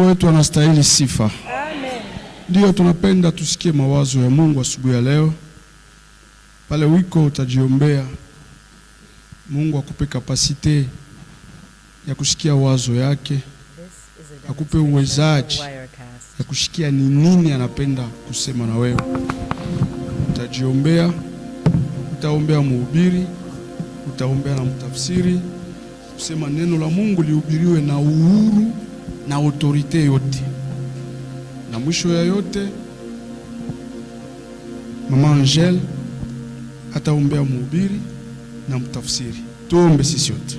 wetu anastahili sifa. Amen. Ndio tunapenda tusikie mawazo ya Mungu asubuhi ya leo. Pale wiko utajiombea Mungu akupe kapasite ya kusikia wazo yake, akupe uwezaji ya kusikia ni nini anapenda kusema na wewe. Utajiombea, utaombea mhubiri, utaombea na mtafsiri, kusema neno la Mungu lihubiriwe na uhuru na autorite yote. Na mwisho ya yote Mama Angel ataombea mhubiri na mtafsiri. Tuombe sisi yote.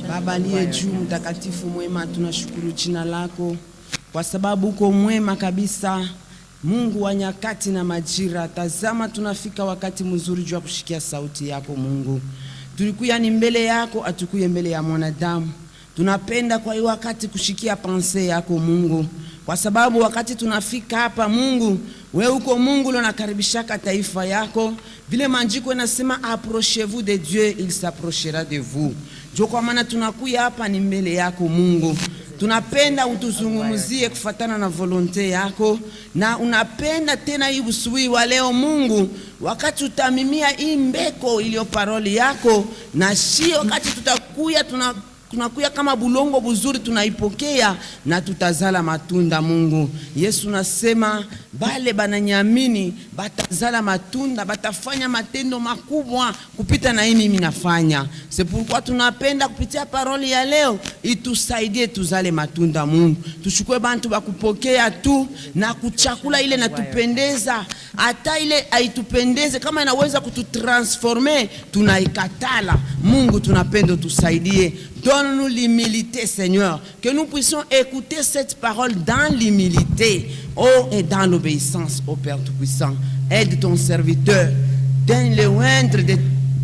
Baba aliye juu, mtakatifu mwema, tunashukuru jina lako kwa sababu uko mwema kabisa, Mungu wa nyakati na majira. Tazama tunafika wakati mzuri juu ya kushikia sauti yako Mungu. Tulikuya ni mbele yako, atukuye mbele ya mwanadamu. Tunapenda kwa hiyo wakati kushikia pense yako Mungu, kwa sababu wakati tunafika hapa Mungu, wewe uko Mungu unakaribishaka taifa yako. Vile maandiko yanasema approchez-vous de Dieu, il s'approchera de vous. Jo, kwa maana tunakuya hapa ni mbele yako Mungu. Tunapenda utuzungumzie kufatana na volonte yako, na unapenda tena hii usubuhi wa leo Mungu, wakati utamimia hii mbeko iliyo paroli yako, na sio wakati tutakuya tunakuya kama bulongo buzuri, tunaipokea na tutazala matunda Mungu. Yesu nasema bale bananyamini batazala matunda, batafanya matendo makubwa kupita na hii mimi nafanya. C'est pourquoi tunapenda kupitia paroli ya leo itusaidie tuzale matunda Mungu. Tuchukue bantu bakupokea tu na kuchakula ile natupendeza, hata ile haitupendeze kama inaweza kututransformer tunaikatala. Mungu tunapenda tusaidie. Donne-nous l'humilité, Seigneur, que nous puissions écouter cette parole dans l'humilité, et dans l'obéissance au Père Tout-Puissant. Aide ton serviteur, donne-le oindre de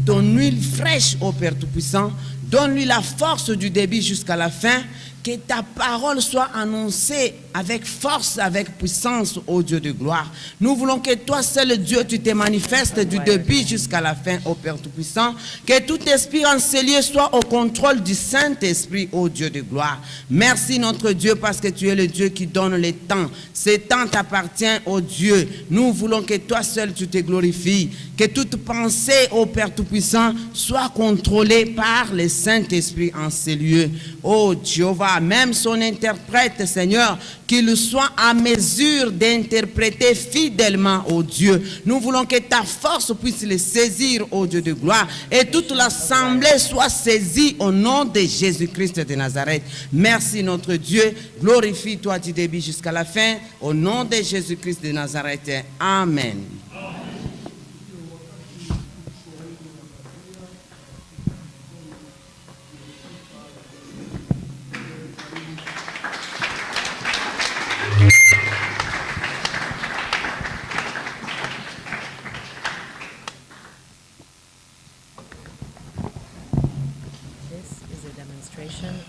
ton huile fraîche au Père Tout-Puissant. Donne-lui la force du début jusqu'à la fin, que ta parole soit annoncée avec force, avec puissance, ô Dieu de gloire. Nous voulons que toi seul Dieu, tu te manifestes du début jusqu'à la fin, ô Père Tout-Puissant. Que tout esprit encelé soit au contrôle du Saint-Esprit, ô Dieu de gloire. Merci notre Dieu, parce que tu es le Dieu qui donne le temps. Ce temps t'appartient, ô Dieu. Nous voulons que toi seul tu te glorifies. Que toute pensée, ô Père Tout-Puissant, soit contrôlée par le Saint-Esprit en ces lieux. Ô Jéhovah, même son interprète, Seigneur, qu'il soit à mesure d'interpréter fidèlement, ô Dieu. Nous voulons que ta force puisse le saisir, ô Dieu de gloire, et toute l'assemblée soit saisie au nom de Jésus-Christ de Nazareth. Merci notre Dieu, glorifie-toi du début jusqu'à la fin, au nom de Jésus-Christ de Nazareth. Amen.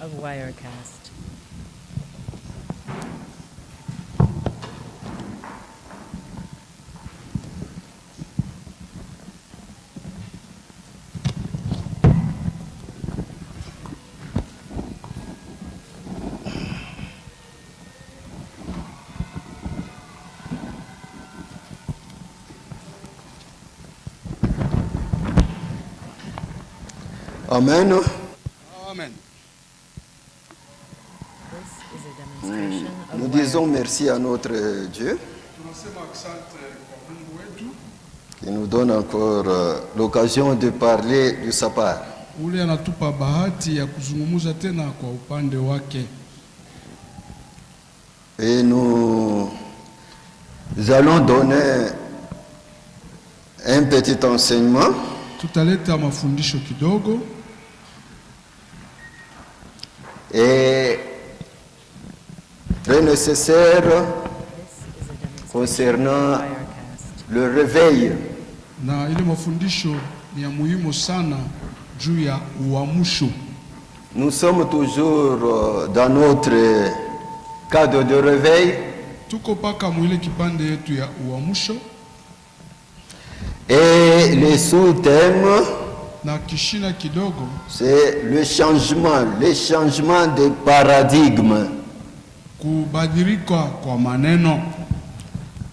Of Wirecast. Amen. Amen. This is a demonstration of Nous wire. disons merci à notre Dieu Tunasema asante kwa Mungu wetu qui nous donne encore l'occasion de parler de sa part. ule anatupa bahati ya kuzungumza tena kwa upande wake. Et nous allons donner un petit enseignement Tutaleta mafundisho kidogo et très nécessaire This is a demonstration concernant of Wirecast. le réveil. na ile mafundisho ni ya muhimu sana juu ya uamsho. Nous sommes toujours dans notre cadre de réveil Tuko paka mwile kipande yetu ya uamsho et le sous-thème na kishina kidogo c'est le changement de paradigme. kubadilika kwa maneno,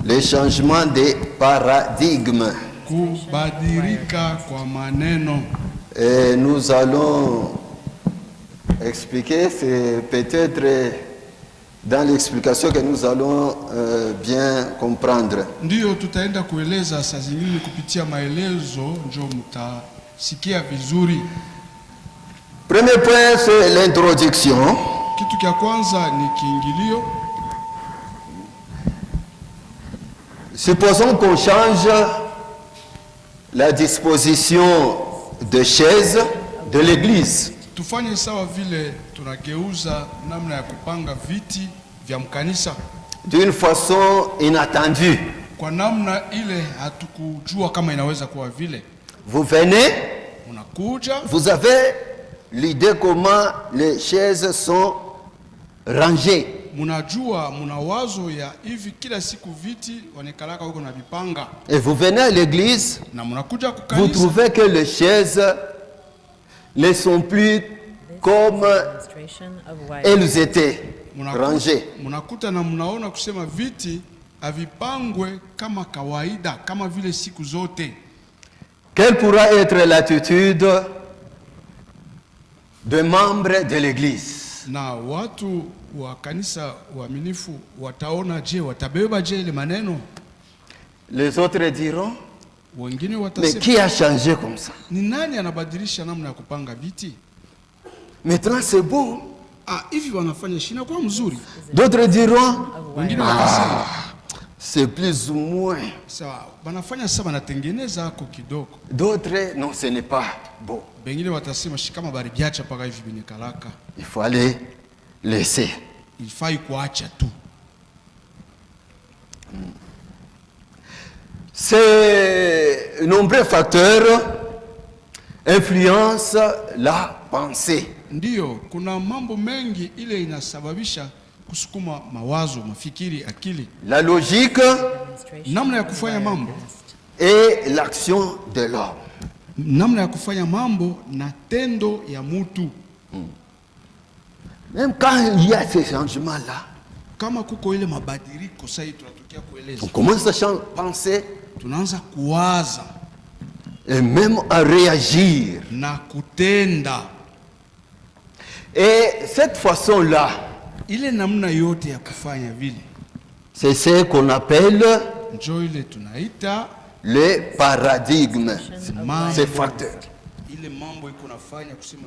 Le changement de paradigme. kubadilika kwa maneno. Et nous allons expliquer, c'est peut-être dans l'explication que nous allons bien comprendre. Ndiyo tutaenda kueleza saa zingine kupitia maelezo, njo mtasikia vizuri. Premier point, c'est l'introduction. Kitu kia kwanza ni kiingilio. Supposons qu'on change la disposition de chaises de l'église. Tufanye sawa vile tunageuza namna ya kupanga viti vya mkanisa D'une façon inattendue. kwa namna ile hatukujua kama inaweza kuwa vile. Vous venez, Unakuja, vous avez l'idée comment les chaises sont rangées. munajua, muna wazo ya hivi kila siku viti wanekalaka huko na vipanga, Et vous venez à l'église, na munakuja vous kukanisa, trouvez que les chaises ne sont plus comme Demonstration of Wirecast. elles étaient rangées. munakuta na munaona kusema viti havipangwe kama kawaida, kama vile siku zote. Quelle pourra être l'attitude de membres de l'église? Na watu wa kanisa waaminifu wataona je, watabeba je ile maneno? Les autres diront, Wengine mais watasema qui a changé comme ça? ni nani anabadilisha namna ya kupanga viti? Maintenant c'est beau. Hivi wanafanya shina kwa mzuri. D'autres diront, Of Wengine Wirecast. watasema c'est plus ou moins. sawa, wanafanya sasa, wanatengeneza hako kidogo. D'autres, non, ce n'est pas beau. Bengine watasema shikama bari biacha paka hivi binikalaka, Il faut aller laisser. ilifai kuacha tu. Ces nombreux facteurs influencent la pensée. Ndiyo, kuna mambo mengi ile inasababisha kusukuma mawazo, mafikiri, akili, La logique Demonstration namna ya of kufanya mambo, Wirecast. et l'action de l'homme. namna ya kufanya mambo na tendo ya mutu. Même quand il y a ces changements-là, Kama kuko ile mabadiliko sasa tunatokea kueleza, on commence à penser tunaanza kuwaza et même à réagir. na kutenda. Et cette façon-là, Ile namna yote ya kufanya vile c'est ce qu'on appelle njo ile tunaita le paradigme. mambo. Ces facteurs. Ile mambo iko nafanya kusema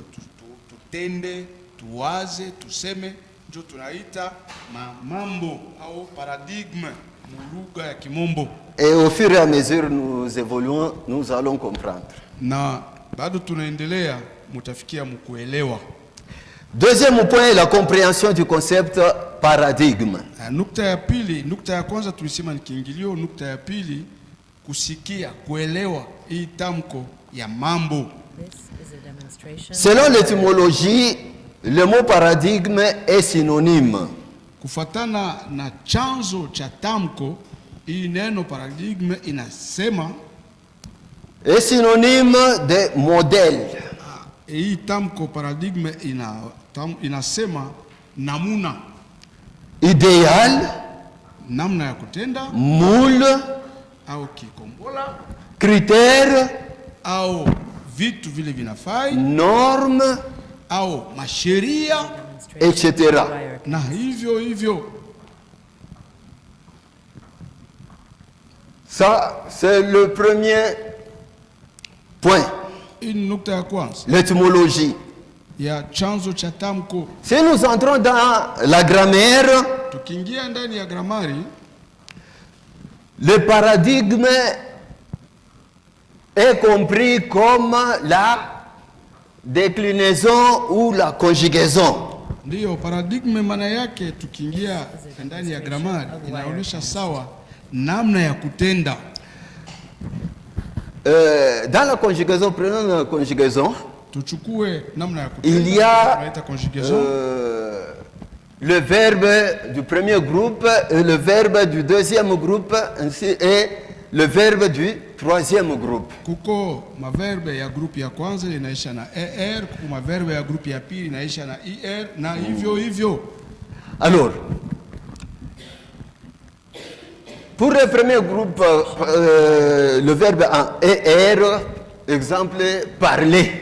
tutende, tuwaze, tuseme, njo tunaita mambo au paradigme mu lugha ya Kimombo. Et au fur et à mesure nous évoluons, nous allons comprendre. Na bado tunaendelea, mutafikia mkuelewa. Deuxième point, la compréhension du concept paradigme. Nukta ya pili, nukta ya kwanza tulisema ni kiingilio. Nukta ya pili, kusikia, kuelewa hii tamko ya mambo. This is a demonstration. Selon l'étymologie, le mot paradigme est synonyme Kufatana na chanzo cha tamko, hii neno paradigme inasema est synonyme de modèle, hii tamko paradigme inasema namuna, idéal, namna ya kutenda moule, au kikombola critère, au vitu vile vinafai normes, au masheria Demonstration etc. of Wirecast. na hivyo hivyo. Ça, c'est le premier point, Hii ni nukta ya kwanza l'étymologie. ya chanzo cha tamko. Si nous entrons dans la grammaire, Tukiingia ndani ya gramari, le paradigme est compris comme la déclinaison ou la conjugaison. ndiyo paradigme maana yake. Tukiingia ndani ya gramari inaonyesha sawa namna ya kutenda. Dans la conjugaison, prenons la conjugaison, Tuchukue namna ya kutenda, il y a tunaita conjugaison. le verbe du premier groupe, et le verbe du deuxième groupe, ainsi, et le verbe du troisième groupe. Kuko maverbe ya grupu ya kwanza inaisha na er, kuko maverbe ya grupu ya pili inaisha na er, na hivyo hivyo. Alors, pour le premier groupe, le verbe en er, exemple, parler.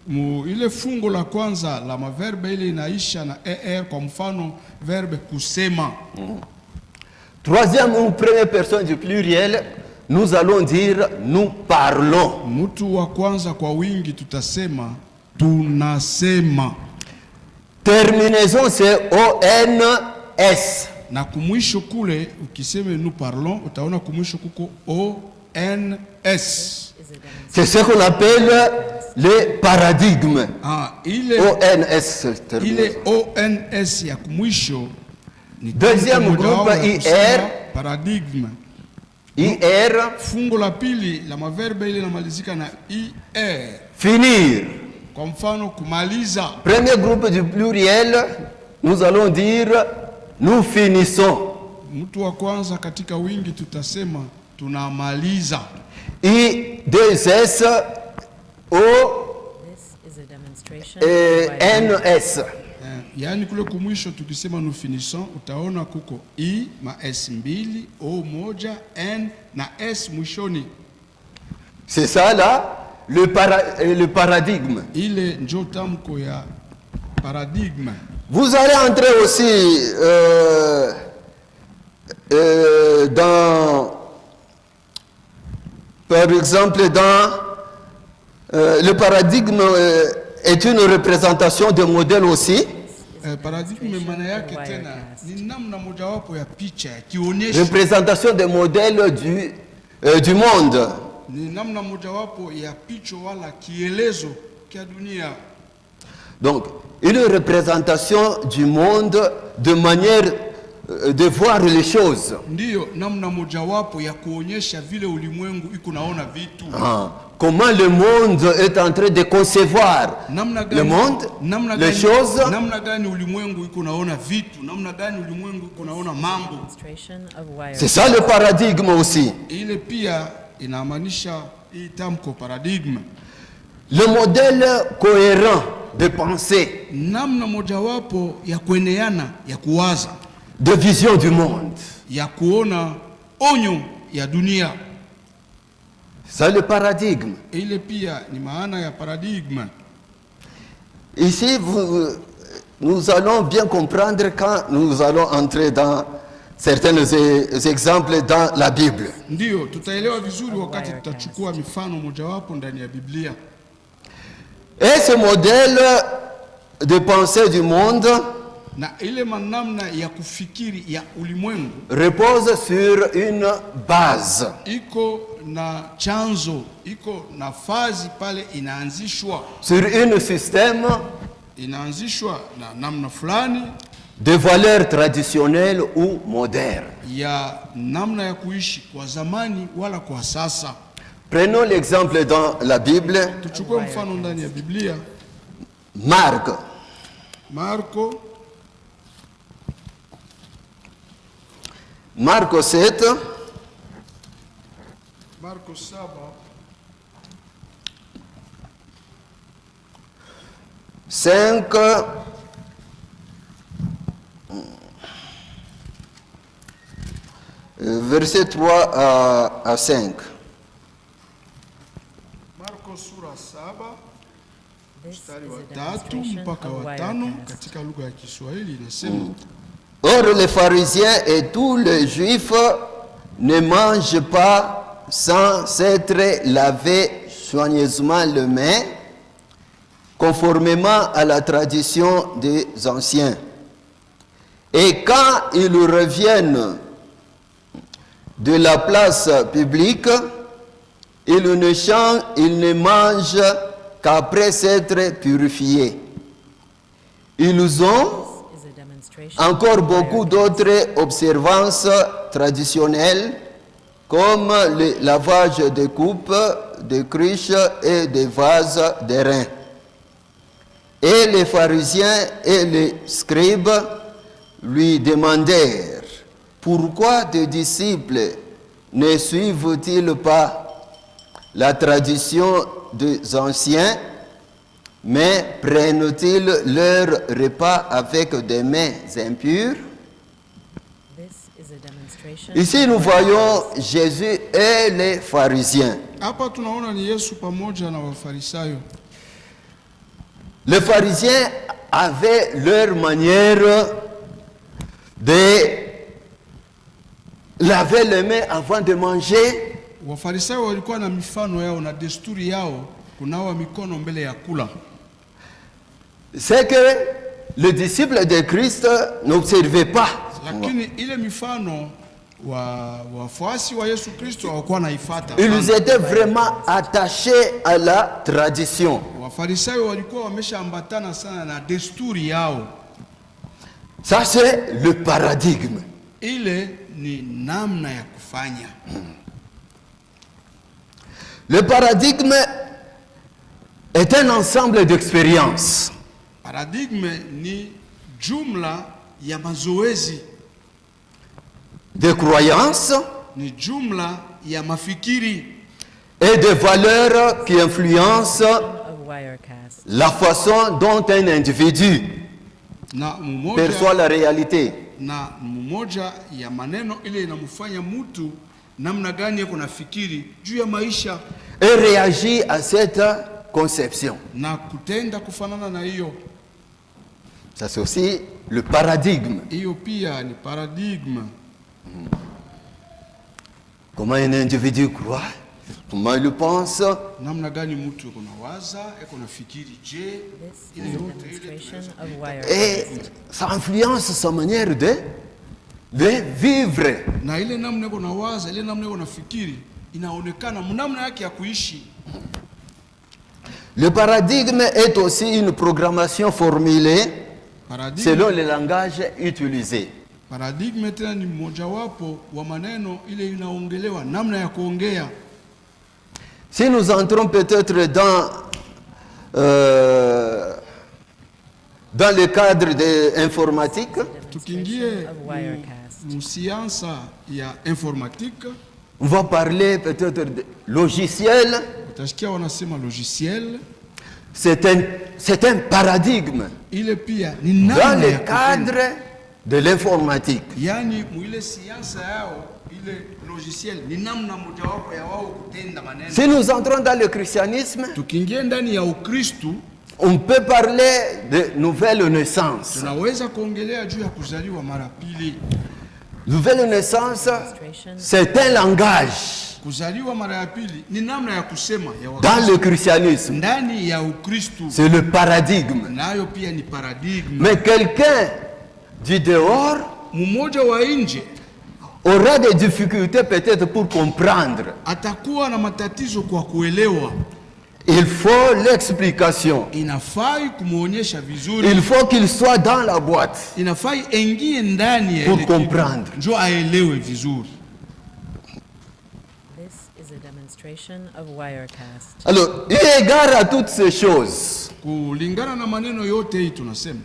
Ile fungo la kwanza la maverbe ile inaisha na er, kwa mfano verbe kusema. Troisième ou première personne du pluriel, nous allons dire nous parlons. Mtu wa kwanza kwa wingi tutasema tunasema, Terminaison, c'est ONS. na kumwisho kule ukiseme nous parlons utaona kumwisho kuko ONS. Is a demonstration C'est ce qu'on appelle le paradigme. Ile ONS. terminaison. ONS ya kumwisho ni Deuxième tamko mojawapo groupe, ya kusema IR. paradigme. IR, Fungo la pili la maverbe ile inamalizika na IR. finir. Kwa mfano kumaliza, Premier groupe du pluriel, nous allons dire nous finissons. mtu wa kwanza katika wingi tutasema tunamaliza. I2S, O, This is a demonstration of NS. Yaani kule kumwisho tukisema nous finissons utaona kuko I ma S mbili, O moja, N na S mwishoni. C'est ça là, le paradigme. Ile njo tamko ya paradigme. Vous allez entrer aussi dans, par exemple, dans le paradigme est une représentation de modèle aussi. Paradigme maana yake tena ni namna mojawapo ya picha ya kionyesho, Représentation des modèles du monde. ni namna mojawapo ya picha wala kielezo kia dunia. Donc, une représentation du monde de manière de voir les choses. Ndiyo namna mojawapo ya kuonyesha vile ulimwengu iko naona vitu. Comment le monde est en train de concevoir Namna le monde, les choses. namna gani ulimwengu iko naona vitu, namna gani ulimwengu iko naona mambo. demonstration of C'est Wirecast. ça le paradigme aussi. Ile pia inamaanisha hii tamko paradigme, Le modèle cohérent de pensée, namna mojawapo ya kueneana ya kuwaza, de vision du monde. ya kuona onyo ya dunia. C'est le paradigme. Ile pia ni maana ya paradigme. Ici, nous allons bien comprendre quand nous allons entrer dans certains exemples dans la Bible. Ndiyo tutaelewa vizuri wakati tutachukua mifano mojawapo ndani ya Biblia. Et ce modèle de pensée du monde Na ile manamna ya kufikiri ya ulimwengu repose sur une base. iko na chanzo, iko na fazi pale, inaanzishwa Sur un système na namna fulani de valeurs traditionnelles ou modernes. ya namna ya kuishi kwa zamani wala kwa sasa. Prenons l'exemple dans la Bible, Tuchukue mfano ndani ya Biblia, Marc. Marco 7, Marko 7 5, verset 3 à 5. Marko Ufunuo sura 7 This mstari is wa a 3 demonstration mpaka of wa 5 Wirecast. katika lugha ya Kiswahili inasema, Or les pharisiens et tous les juifs ne mangent pas sans s'être lavés soigneusement les mains, conformément à la tradition des anciens. Et quand ils reviennent de la place publique, ils ne mangent qu'après s'être purifiés. Ils ont Is a demonstration encore of beaucoup Wirecast. d'autres observances traditionnelles, comme le lavage des coupes, des cruches et des vases d'airain. Et les pharisiens et les scribes lui demandèrent, pourquoi tes disciples ne suivent-ils pas la tradition des anciens, mais prennent-ils leur repas avec des mains impures? This is a demonstration Ici, of nous voyons Wirecast. Jésus et les pharisiens. hapa tunaona ni Yesu pamoja na Wafarisayo. Les pharisiens avaient leur manière de laver les mains avant de manger. Wafarisayo walikuwa na mifano yao na desturi yao kunawa mikono mbele ya kula. C'est que les disciples de Christ n'observaient pas. Lakini ile mifano wafuasi wa Yesu Kristo hawakuwa naifuata. Ils étaient vraiment attachés à la tradition. Wafarisayo walikuwa wameshaambatana sana na desturi yao. Ça, c'est le paradigme. Ile ni namna ya kufanya. Le paradigme est un ensemble d'expériences Paradigme ni jumla ya mazoezi, de croyances ni jumla ya mafikiri et de valeurs qui influencent Of Wirecast. la façon dont un individu na perçoit mmoja, la réalité. na mmoja ya maneno ile inamfanya mtu namna gani yako nafikiri juu ya maisha Et réagit à cette conception. na kutenda kufanana na hiyo. Ça, c'est aussi le paradigme. Hiyo pia ni paradigme. Comment un individu croit, comment il pense, Namna gani mtu yuko nawaza, yuko nafikiri, je, This is a demonstration of et Wirecast. ça influence sa manière de vivre. na ile namna yuko nawaza, ile namna yuko nafikiri inaonekana namna yake ya kuishi. Le paradigme est aussi une programmation formulée selon le langage utilisé. Paradigme tena ni mmojawapo wa maneno ile inaongelewa namna ya kuongea. Si nous entrons peut-être dans le cadre de l'informatique, Tukiingie Of Wirecast. msiansa ya informatique, on va parler peut-être de logiciel. utasikia wanasema logiciel. C'est un paradigme Ile pia ni dans namna le ya kutenda. cadre de l'informatique. Yani mwile siansa yao ile logiciel ni namna mojawapo ya wao kutenda maneno. Si nous entrons dans le christianisme, Tukiingia ndani ya Ukristu on peut parler de nouvelle naissance. tunaweza kuongelea juu ya kuzaliwa mara pili. Nouvelle naissance, Demonstration c'est un langage Kuzaliwa mara ya pili ni namna ya kusema ya dans Wakristo. le christianisme. Ndani ya Ukristu C'est le paradigme. nayo pia ni paradigme. Mais quelqu'un du dehors Mmoja wa nje aura des difficultés peut-être pour comprendre. atakuwa na matatizo kwa kuelewa. Il faut l'explication. Inafai kumuonyesha vizuri, Il faut qu'il soit dans la boîte. inafai engie ndani ya Pour ile kitu, comprendre. njo aelewe vizuri. This is a demonstration of Wirecast. Alors, eu égard à toutes ces choses, Kulingana na maneno yote hii tunasema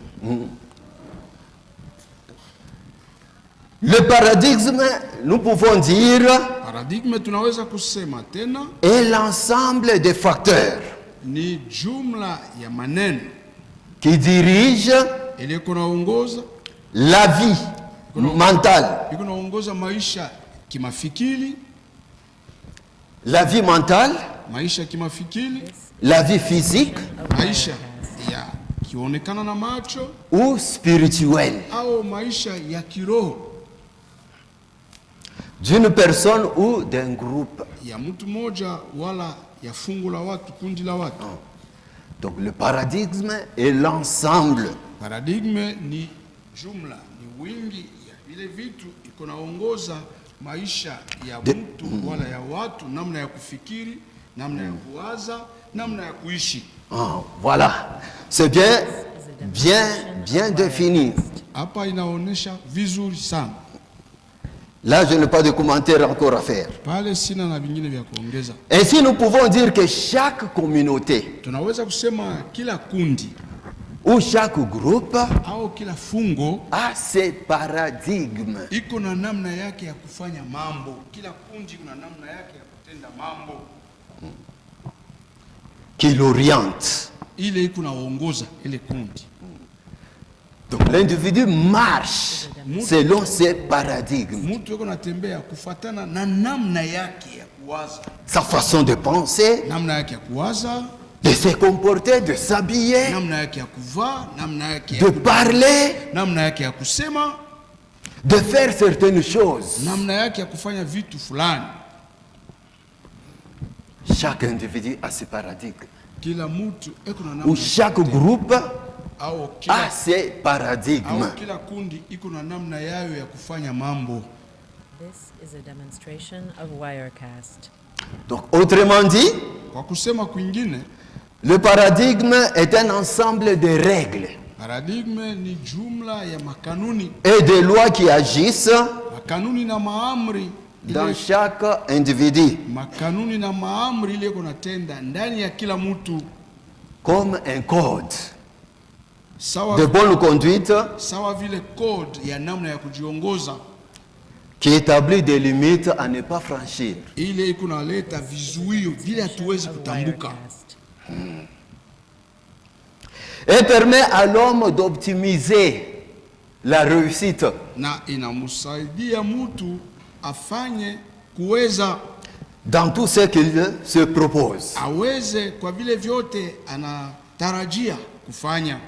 le paradigme, nous pouvons dire, paradigme, tunaweza kusema tena est l'ensemble des facteurs ni jumla ya maneno qui dirigent ile iko naongoza la vie mentale. iko naongoza maisha kimafikiri, La vie mentale, maisha ya kimafikiri, la vie physique of maisha Wirecast. ya kionekana na macho ou spirituelle, au maisha ya kiroho d'une personne ou d'un groupe. ya mtu mmoja wala ya fungu la watu, kundi la watu. Donc le paradigme est l'ensemble Paradigme ni jumla, ni wingi ya vile vitu iko naongoza maisha ya mtu wala ya watu, namna ya kufikiri, namna ya kuwaza, namna ya kuishi. Voilà, c'est bien défini. Hapa inaonyesha vizuri sana. Là, je n'ai pas de commentaire encore à faire. Pale sina na vingine vya kuongeza. Ainsi, nous pouvons dire que chaque communauté Tunaweza kusema kila kundi ou chaque groupe au kila fungo a ses paradigmes. iko na namna yake ya kufanya mambo. Kila kundi kuna namna yake ya kutenda mambo Qui l'oriente. ile iko naongoza ile kundi. Donc l'individu marche selon ses paradigmes. Mtu yuko natembea kufuatana na namna yake ya kuwaza, Sa façon de penser, namna yake ya kuwaza, de se comporter, de s'habiller, namna yake ya kuvaa, namna yake de ya parler, namna yake ya kusema, de faire certaines choses. namna yake ya kufanya vitu fulani. Chaque individu a ses paradigmes. Kila mtu iko na Ou namna chaque groupe au a kila ses paradigmes. au kila kundi iko na namna yayo ya kufanya mambo. This is a demonstration of Wirecast. Donc autrement dit, Kwa kusema kwingine, le paradigme est un ensemble de règles paradigme ni jumla ya makanuni, et de lois qui agissent makanuni na maamri dans ile, chaque individu makanuni na maamri ile kunatenda ndani ya kila mtu comme un code sawa, de bonne conduite sawa vile code ya namna ya kujiongoza qui établit des limites à ne pas franchir. ile iko naleta vizuio vile hatuwezi Of kutambuka, Wirecast. Et permet à l'homme d'optimiser la réussite na inamsaidia mtu afanye kuweza dans tout ce qu'il se propose. aweze kwa vile vyote anatarajia kufanya.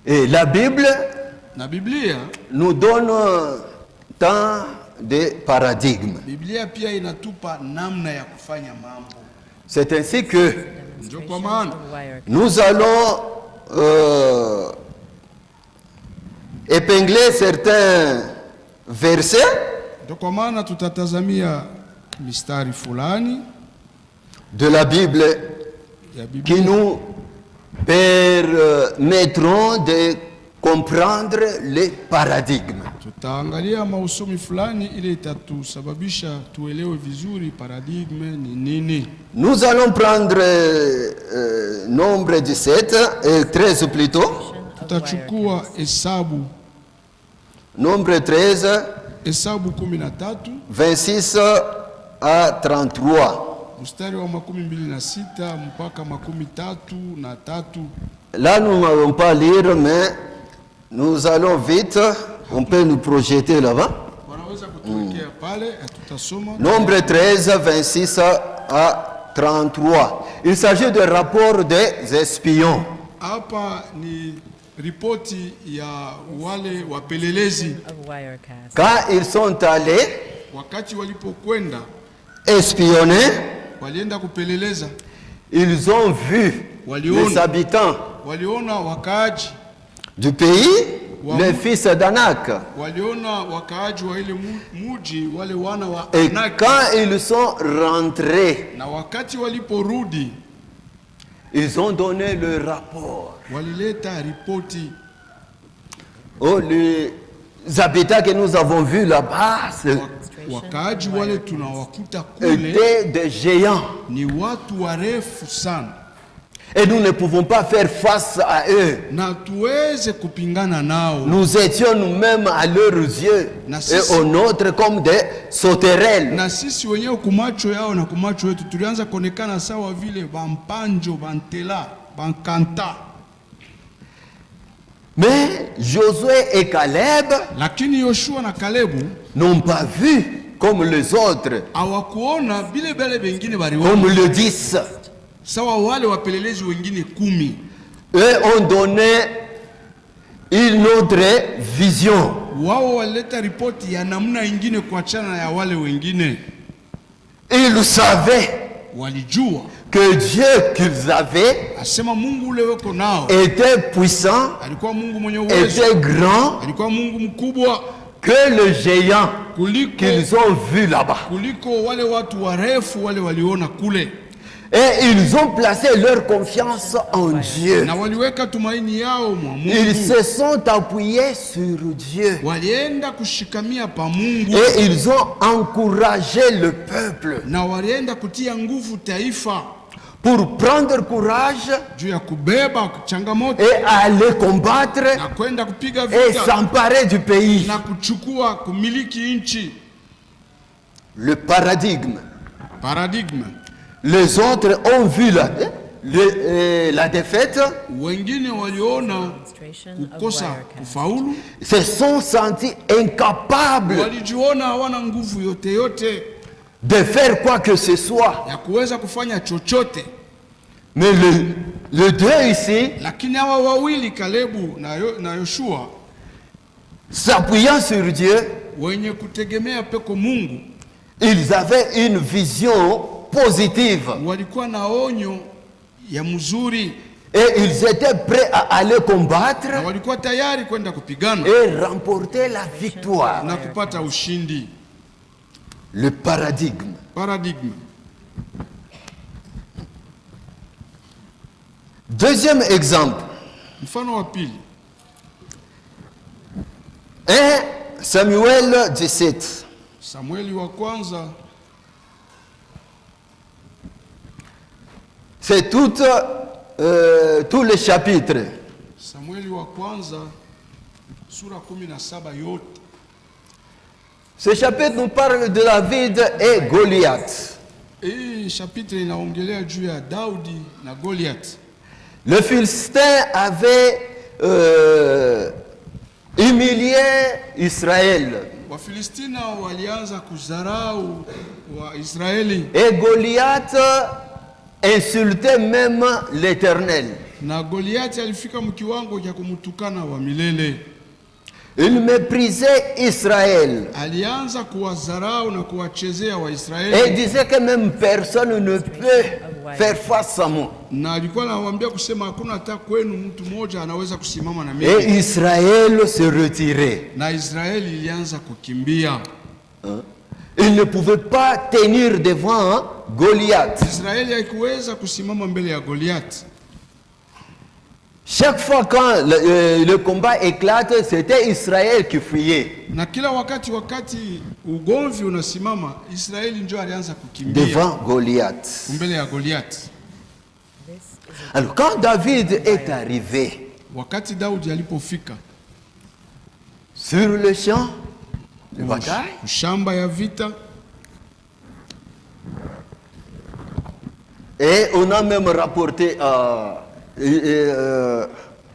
Et la Bible Na Biblia nous donne tant de paradigmes. Biblia pia inatupa namna ya kufanya mambo. C'est ainsi que Ndio kwa Demonstration maana of Wirecast. nous allons épingler certains versets ndio kwa maana tutatazamia mistari fulani de la Bible ya qui Biblia nous permettront de comprendre les paradigmes. tutaangalia mausomi fulani ile itatusababisha tuelewe vizuri paradigme ni nini. Nous allons prendre nombre 17 et 13 plutôt. Of Tutachukua Wirecast. Hesabu, Nombre 13, Hesabu 13 26 à 33. mstari wa 26 mpaka 33. Là, nous n'allons pas lire, mais nous allons vite. On peut nous projeter là-bas. Wanaweza kutuwekea pale, tutasoma. Nombre 13, 26 à 33. Il s'agit de rapport des espions. Hapa ni ripoti ya wale wapelelezi Of Wirecast. Quand ils sont allés wakati walipokwenda, espionner, walienda kupeleleza, ils ont vu Waliona. les habitants waliona wakaaji, du pays, Wa- les fils d'Anak. waliona wakaaji wa ile muji, wale wana wa Et Anaki. quand ils sont rentrés, Na wakati waliporudi, ils ont donné le rapport. walileta ripoti. Oh, les habitants que nous avons vus là-bas Wakaaji wale tunawakuta kule étaient des géants. ni watu warefu sana, Et nous ne pouvons pas faire face à eux. na tuweze kupingana nao. Nous étions nous-mêmes à leurs yeux Na et sisi- aux nôtres comme des sauterelles. Na sisi wenyewe kumacho yao na kumacho yetu tulianza kuonekana sawa vile bampanjo, bantela, bankanta. Mais Josué et Caleb Lakini Yoshua na Kalebu n'ont pas vu comme les autres, hawakuona bile bale bengine comme baliona le 10. sawa wale wapelelezi wengine 10. Eux ont donné une autre vision. Wao walileta ripoti ya namna ingine kuachana na ya wale wengine. Ils savaient Walijua que Dieu qu'ils avaient asema Mungu ule weko nao était puissant, alikuwa Mungu mwenye uwezo, était grand, alikuwa Mungu mkubwa que le géant kuliko qu'ils ont vu là-bas. kuliko wale watu warefu wale waliona kule, Et ils ont placé leur confiance en Dieu. na waliweka tumaini yao mwa Ils Mungu, se sont appuyés sur Dieu. walienda kushikamia pa Mungu, Et ils ont encouragé le peuple na walienda kutia nguvu taifa pour prendre courage juu ya kubeba changamoto et aller combattre na kwenda kupiga et vita s'emparer du pays. na kuchukua kumiliki nchi. Le paradigme. Paradigme. Les autres ont vu la défaite, Wengine waliona Demonstration of kukosa Wirecast. kufaulu, se sont sentis incapables walijiona hawana nguvu yote de faire quoi que ce soit. ya kuweza kufanya chochote. Mais le deux ici, Lakini hawa wawili Kalebu na Yoshua s'appuyant sur Dieu, wenye kutegemea peko Mungu, ils avaient une vision positive walikuwa na onyo ya mzuri et ils étaient prêts à aller combattre na walikuwa tayari kwenda kupigana et remporter la victoire. na kupata ushindi. Le paradigme. Paradigme. Deuxième exemple, Mfano wa pili, 1 Samuel 17. Samueli wa kwanza, C'est tous les chapitres. Samueli wa kwanza sura 17 yote. Ce chapitre nous parle de David et Goliath. Hii chapitre inaongelea juu ya Daudi na Goliath. Le Philistin avait humilié Israël. Wafilistina walianza kudharau wa Israeli Et Goliath insultait même l'Éternel. na Goliath alifika mkiwango cha kumtukana wa milele. Il méprisait Israël. Alianza kuwadharau na kuwachezea Et il Waisraeli disait que même personne ne peut faire face à moi. na alikuwa anawaambia kusema hakuna hata kwenu mtu mmoja anaweza kusimama na Et mimi, Israël se retirait. na Israeli ilianza kukimbia. Il ne pouvait pas tenir devant Goliath. Israeli haikuweza kusimama mbele ya Goliath. Chaque fois quand le combat éclate, c'était Israël qui fuyait Na kila wakati ugomvi unasimama, Israeli ndio alianza kukimbia devant Goliath. mbele ya Goliath. This is Alors quand David est arrivé Wakati Daudi alipofika sur le champ de bataille, shamba ya vita, et on a même rapporté,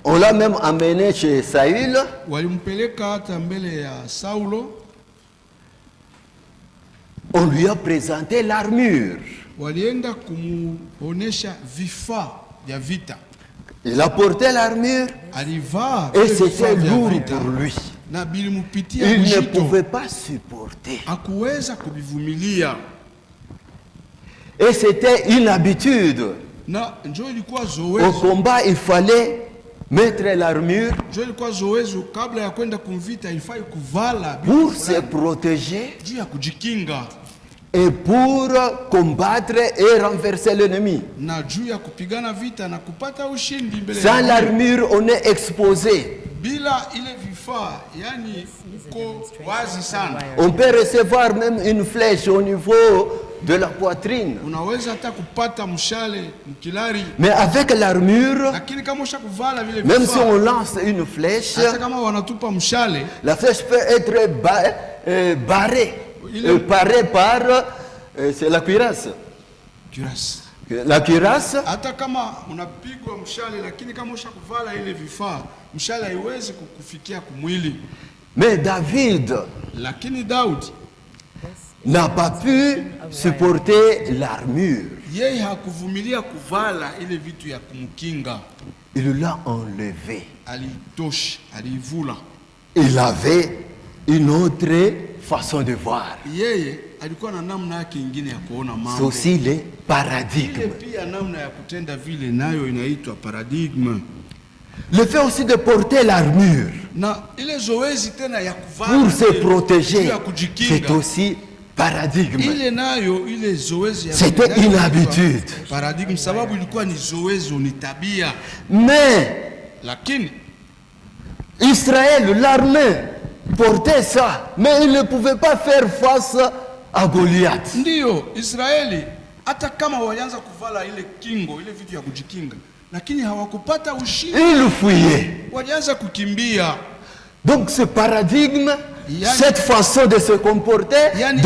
on l'a même amené chez Saül, walimpeleka hata mbele ya Saulo, on lui a présenté l'armure. walienda kumuonesha vifaa vya vita. Il a porté l'armure Alivaa et vile vifaa c'était vya lourd vita pour lui. na bilimupitia Il ne mzito, pouvait pas supporter. hakuweza kuvivumilia, Et c'était une habitude. na njo ilikuwa Au zoezi, combat, il fallait mettre l'armure njo ilikuwa zoezi. Kabla ya kwenda kumvita ilifai kuvala pour vitu se fulani protéger juu ya kujikinga et pour combattre et renverser l'ennemi. na juu ya kupigana vita na kupata ushindi mbele Sans ya l'armure, on est exposé. bila ile vifaa, yani uko wazi sana. On peut recevoir même une flèche au niveau de la poitrine. Unaweza hata kupata mshale mkilari, Mais avec l'armure, lakini kama ushakuvala vile même si on vifaa, lance une flèche, hata kama wanatupa mshale, la flèche peut être barrée, parée par c'est la cuirasse. kirasi, La cuirasse, hata kama unapigwa mshale, lakini kama ushakuvala ile vifaa, mshale haiwezi kukufikia kumwili. mais David, Lakini Daudi n'a pas pu supporter l'armure. Yeye hakuvumilia kuvala ile vitu ya kumkinga. Il l'a enlevé. Alitosha, alivula. Il avait une autre façon de voir. Yeye alikuwa na namna yake nyingine ya kuona C'est mambo. aussi les Ile paradigmes. pia namna ya kutenda vile nayo inaitwa paradigma. Le fait aussi de porter l'armure Na ile zoezi tena ya kuvala pour se protéger, ya c'est kujikinga. aussi paradigme. Ile nayo ile zoezi ya C'était nayo une inaitwa habitude. paradigma sababu ilikuwa ni zoezi, ni tabia. Mais Lakini Israël, l'armée, portait ça, mais il ne pouvait pas faire face à Goliath. ndiyo Israeli hata kama walianza kuvala ile kingo, ile vitu ya kujikinga, lakini hawakupata ushindi, Il fuyait. walianza kukimbia. Donc ce paradigme, Yani- cette façon de se comporter, Yani-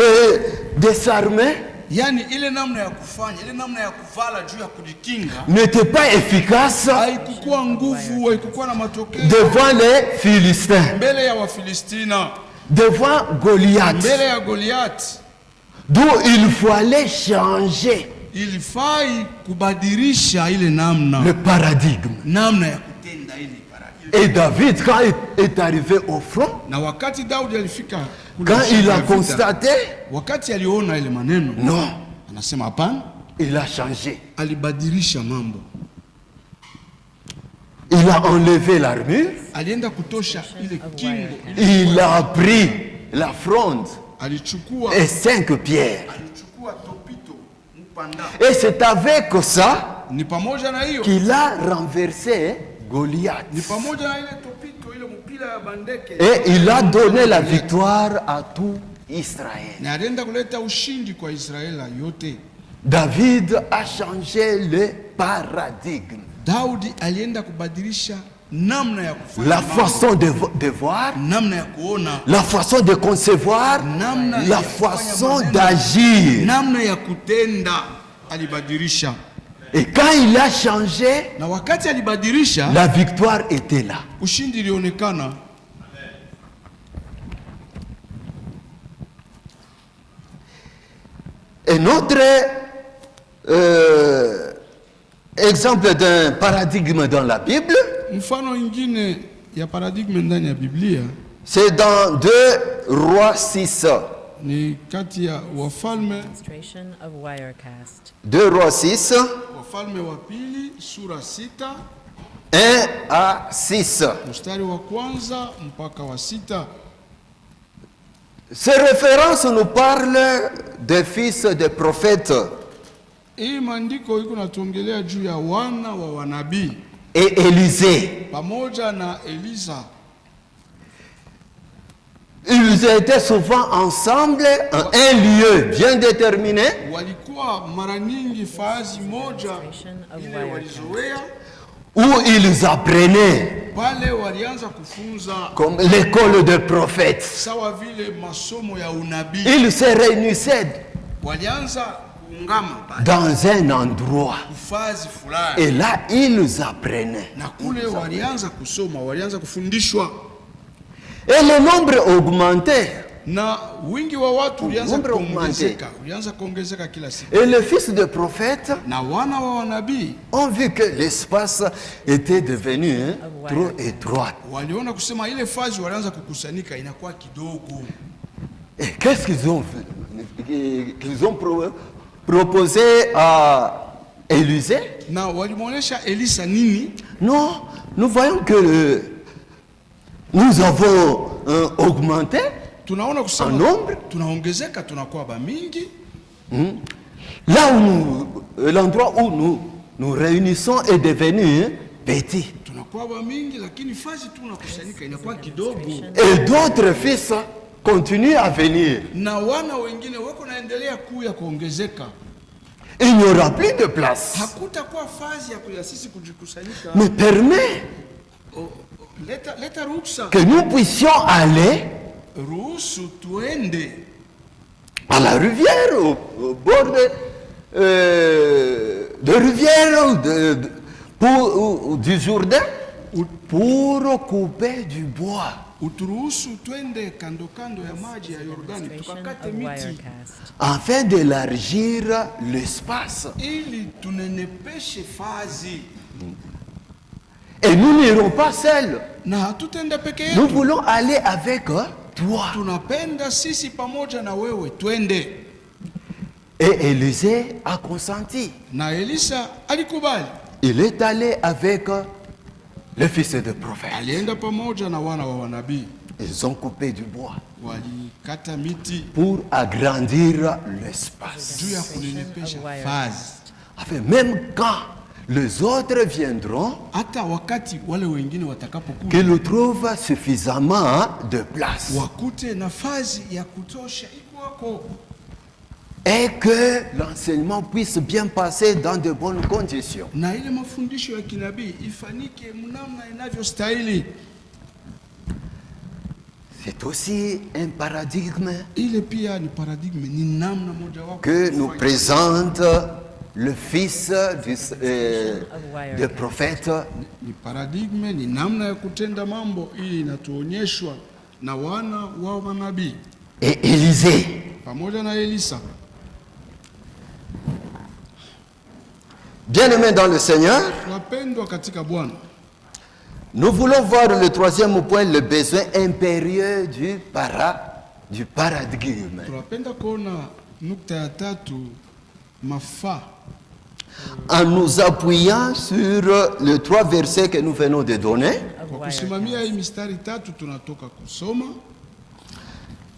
de s'armer, Yaani ile namna ya kufanya, ile namna ya kuvala juu ya kujikinga n'était pas efficace haikukuwa nguvu, haikukuwa na matokeo devant les Philistins, mbele ya Wafilistina, devant Goliath. mbele ya Goliath. D'où il fallait changer Ilifai kubadilisha ile namna le paradigme. namna ya kutenda ile paradigma. Et David, quand il est arrivé au front, Na wakati Daudi alifika kule quand il a vita, constaté, wakati aliona ile maneno, non, anasema hapana, il a changé. alibadilisha mambo. Il a enlevé l'armure, Alienda kutosha ile kingo, il a pris la fronde alichukua et 5 pierres. alichukua topito mpanda. Et c'est avec ça Ni pamoja na hiyo, qu'il a renversé Goliath. ni pamoja na ile topito, ile mpira ya bandeke, Et il a donné la victoire à tout Israël. na alienda kuleta ushindi kwa Israeli yote. David a changé le paradigme, Daudi alienda kubadilisha namna ya kufanya la mambo, façon de voir, namna ya kuona, la façon de concevoir, namna la ya façon kufanya maneno, d'agir. namna ya kutenda, alibadilisha. Et quand il a changé, Na wakati alibadilisha, la victoire était là. ushindi ilionekana. Un autre exemple d'un paradigme dans la Bible, Mfano ingine ya paradigma ndani ya Biblia c'est dans 2 Rois 6. ni kati ya Wafalme, Demonstration of Wirecast. 2 Rois 6, Wafalme wa pili sura 6 1 à 6. mstari wa kwanza mpaka wa 6. Ces références nous parlent des fils des prophètes Hii maandiko iko natuongelea juu ya wana wa wanabii et Élisée. pamoja na Elisa. Ils étaient souvent ensemble en un lieu bien déterminé Walikuwa mara nyingi faazi moja of ile Wirecast. walizoea, où ils apprenaient, pale walianza kufunza comme l'école des prophètes. sawa vile masomo ya unabii. Ils se réunissaient Walianza kuungama pale dans un endroit. kufazi fulani, Et là, ils apprenaient. na kule walianza kusoma, walianza kufundishwa, Et le nombre augmentait. na wingi wa watu ulianza Nombre kuongezeka, ulianza kuongezeka kila siku, Et les fils des prophètes na wana wa wanabii ont vu que l'espace était devenu trop étroit. waliona kusema ile fazi walianza kukusanyika inakuwa kidogo. Et qu'est-ce qu'ils ont fait? Qu'ils ont proposé à Élisée? Na walimwonyesha Elisa nini? Non, nous voyons que nous avons augmenté Tunaona en kusema nombre. tunaongezeka, tunakuwa ba mingi, Là où l'endroit où nous réunissons est devenu petit. tunakuwa ba mingi, lakini fazi tu unakusanyika inakuwa kidogo, Et d'autres fils continuent à venir. na wana wengine wako naendelea kuya kuongezeka. Il n'y aura plus de place. Hakutakuwa fazi ya sisi kujikusanyika. Mais permet Leta ruksa, que nous puissions aller ruhusu tuende à la rivière, au bord de rivière ou du Jourdain pour couper du bois. uturuhusu twende kando kando ya maji ya Yordani Demonstration tukakate of miti Wirecast. afin d'élargir l'espace. ili tunenepeshe fazi, Et nous n'irons pas seuls. na hatutenda peke Nous yetu. voulons aller avec toi. Tunapenda sisi pamoja na wewe twende. Et Élisée a consenti. Na Elisa alikubali, Il est allé avec le fils de prophète. alienda pamoja na wana wa wanabii, Ils ont coupé du bois walikata miti pour agrandir l'espace. juu ya Demonstration kunenepesha of fazi. Wirecast. Enfin, même quand les autres viendront, Hata wakati wale wengine watakapokuja, qu'ils trouvent suffisamment de place. wakute nafasi ya kutosha iko wako, Et que l'enseignement puisse bien passer dans de bonnes conditions. na ile mafundisho ya kinabii ifanyike mnamna inavyostahili. C'est aussi un paradigme Ile pia ni paradigme, ni namna moja wapo que nous présente le fils du prophète ni paradigme, ni namna ya kutenda mambo, ili inatuonyeshwa na wana wa manabii et Élisée. pamoja na Elisa. Bien-aimés dans le Seigneur, Wapendwa katika Bwana, nous voulons voir le troisième point, le besoin impérieux du paradigme. tunapenda kuona nukta ya tatu, mafaa, En nous appuyant sur les trois versets que nous venons de donner, Of kwa kusimamia hii Wirecast. mistari tatu tunatoka kusoma.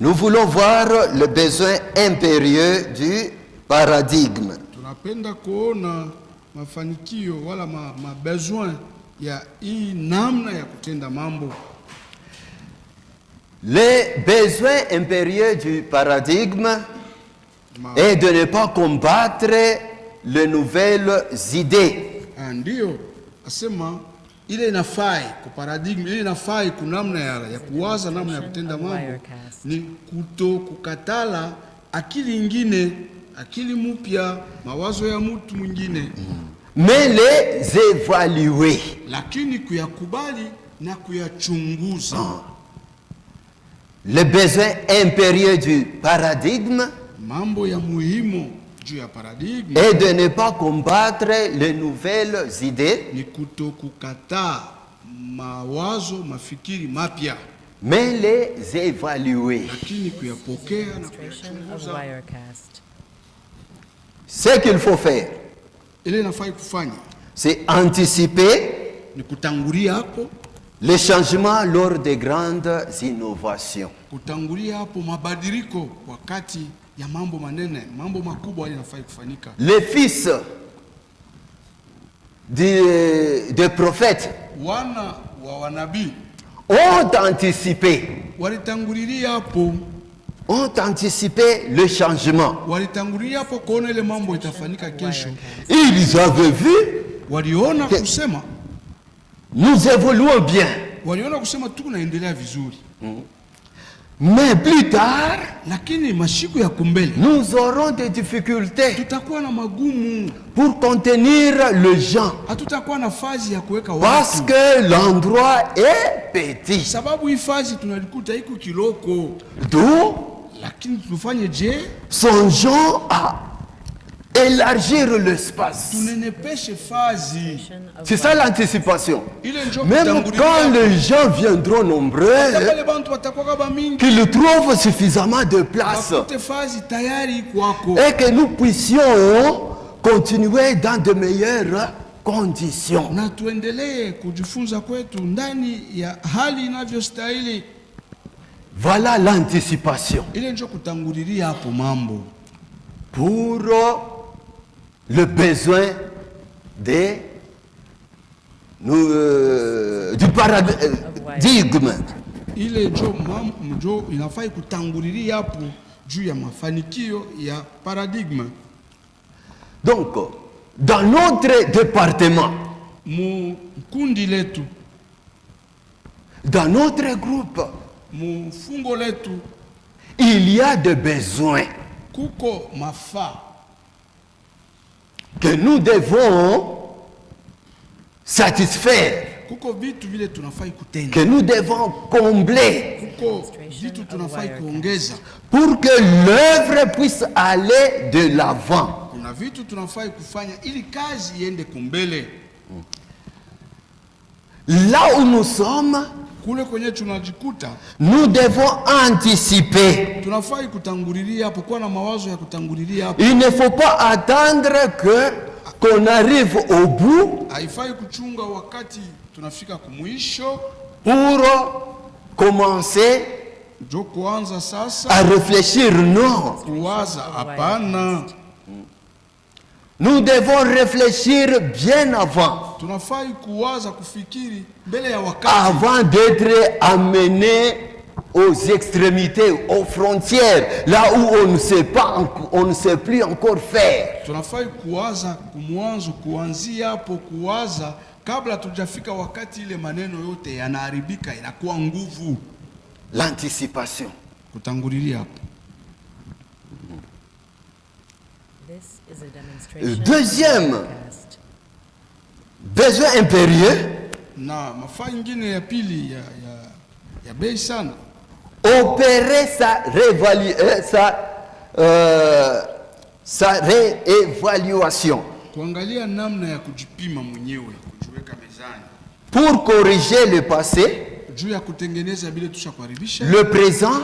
nous voulons voir le besoin impérieux du paradigme. Tunapenda kuona mafanikio wala mabesoin ya hii namna ya kutenda mambo. Les besoins impérieux du paradigme Ma- est de ne pas combattre les nouvelles idées. Ndio asema ile inafai kwa paradigm, ile inafai kunamna ya kuwaza namna ya kutenda mambo, Wirecast. ni kuto kukatala akili ingine, akili mpya, mawazo ya mtu mwingine, Mais les évaluer. lakini kuyakubali na kuyachunguza. Le besoin impérieux du paradigme Mambo ya muhimu juu ya paradigm est de ne pas combattre les nouvelles idées, ni kuto kukataa mawazo, mafikiri mapya, mais les évaluer. lakini kuyapokea na Demonstration of kuyachunguza. Wirecast. Ce qu'il faut faire, Ile inafai kufanya c'est anticiper ni kutangulia hapo, les changements lors des grandes innovations. kutangulia hapo mabadiliko wakati ya mambo manene, mambo makubwa yale yanafai kufanyika. Les fils des prophètes Wana wa wanabii ont anticipé walitangulia hapo, le changement. walitangulia hapo kuona ile mambo itafanyika kesho. Ils avaient vu, Waliona kusema, nous évoluons bien. waliona kusema tu naendelea vizuri, Mais plus tard, lakini mashiku ya kumbele nous aurons des difficultés tutakuwa na magumu, pour contenir les gens. hatutakuwa na fazi ya kuweka Parce watu, que l'endroit est petit. sababu hii fazi tunalikuta iko kiloko. D'où Lakini tufanye je? songeons à élargir l'espace. Tunenepeshe fazi. Demonstration of C'est ça l'anticipation. Ile njo Même kutangulia quand hapo. les gens viendront nombreux, Hata wale bantu watakuwa kama mingi, qu'ils trouvent suffisamment de place bakute fazi tayari kwako, et que nous puissions continuer dans de meilleures conditions. na tuendelee kujifunza kwetu ndani ya hali inavyostahili. Voilà l'anticipation Ile njo kutangulilia hapo mambo pour le besoin du paradigme. ile njo inafai kutangulilia hapo juu ya mafanikio ya paradigma. Donc, dans notre département, Mu kundi letu, dans notre groupe, mu fungo letu, il y a des besoins kuko mafaa que nous devons satisfaire. Kuko vitu vile tunafai kutenda. que nous devons combler Kuko vitu tunafai kuongeza. pour que l'œuvre puisse aller de l'avant. Kuna vitu tunafai kufanya ili kazi iende kumbele. Là où nous sommes, Kule kwenye tunajikuta, nous devons anticiper. tunafai kutangulilia hapo, kuwa na mawazo ya kutangulilia hapo. Il ne faut pas attendre qu'on arrive au bout Haifai kuchunga wakati tunafika kumwisho pour commencer ndio kuanza sasa à réfléchir. Non, kuwaza. Hapana, nous devons réfléchir bien avant, tunafai kuwaza, kufikiri mbele ya wakati, avant d'être amené aux extrémités, aux frontières, là où on ne sait pas, on ne sait plus encore faire. tunafai kuwaza kumwanzo, kuanzia hapo kuwaza kabla tujafika wakati ile maneno yote yanaharibika, inakuwa nguvu. L'anticipation. Kutangulilia hapo. This is a demonstration Deuxième of Wirecast. besoin impérieux, Na mafaa ingine ya pili ya bei sana, opérer sa réévaluation kuangalia namna ya kujipima mwenyewe, kujiweka mezani pour corriger le passé, juu ya kutengeneza bile tushakuharibisha, le présent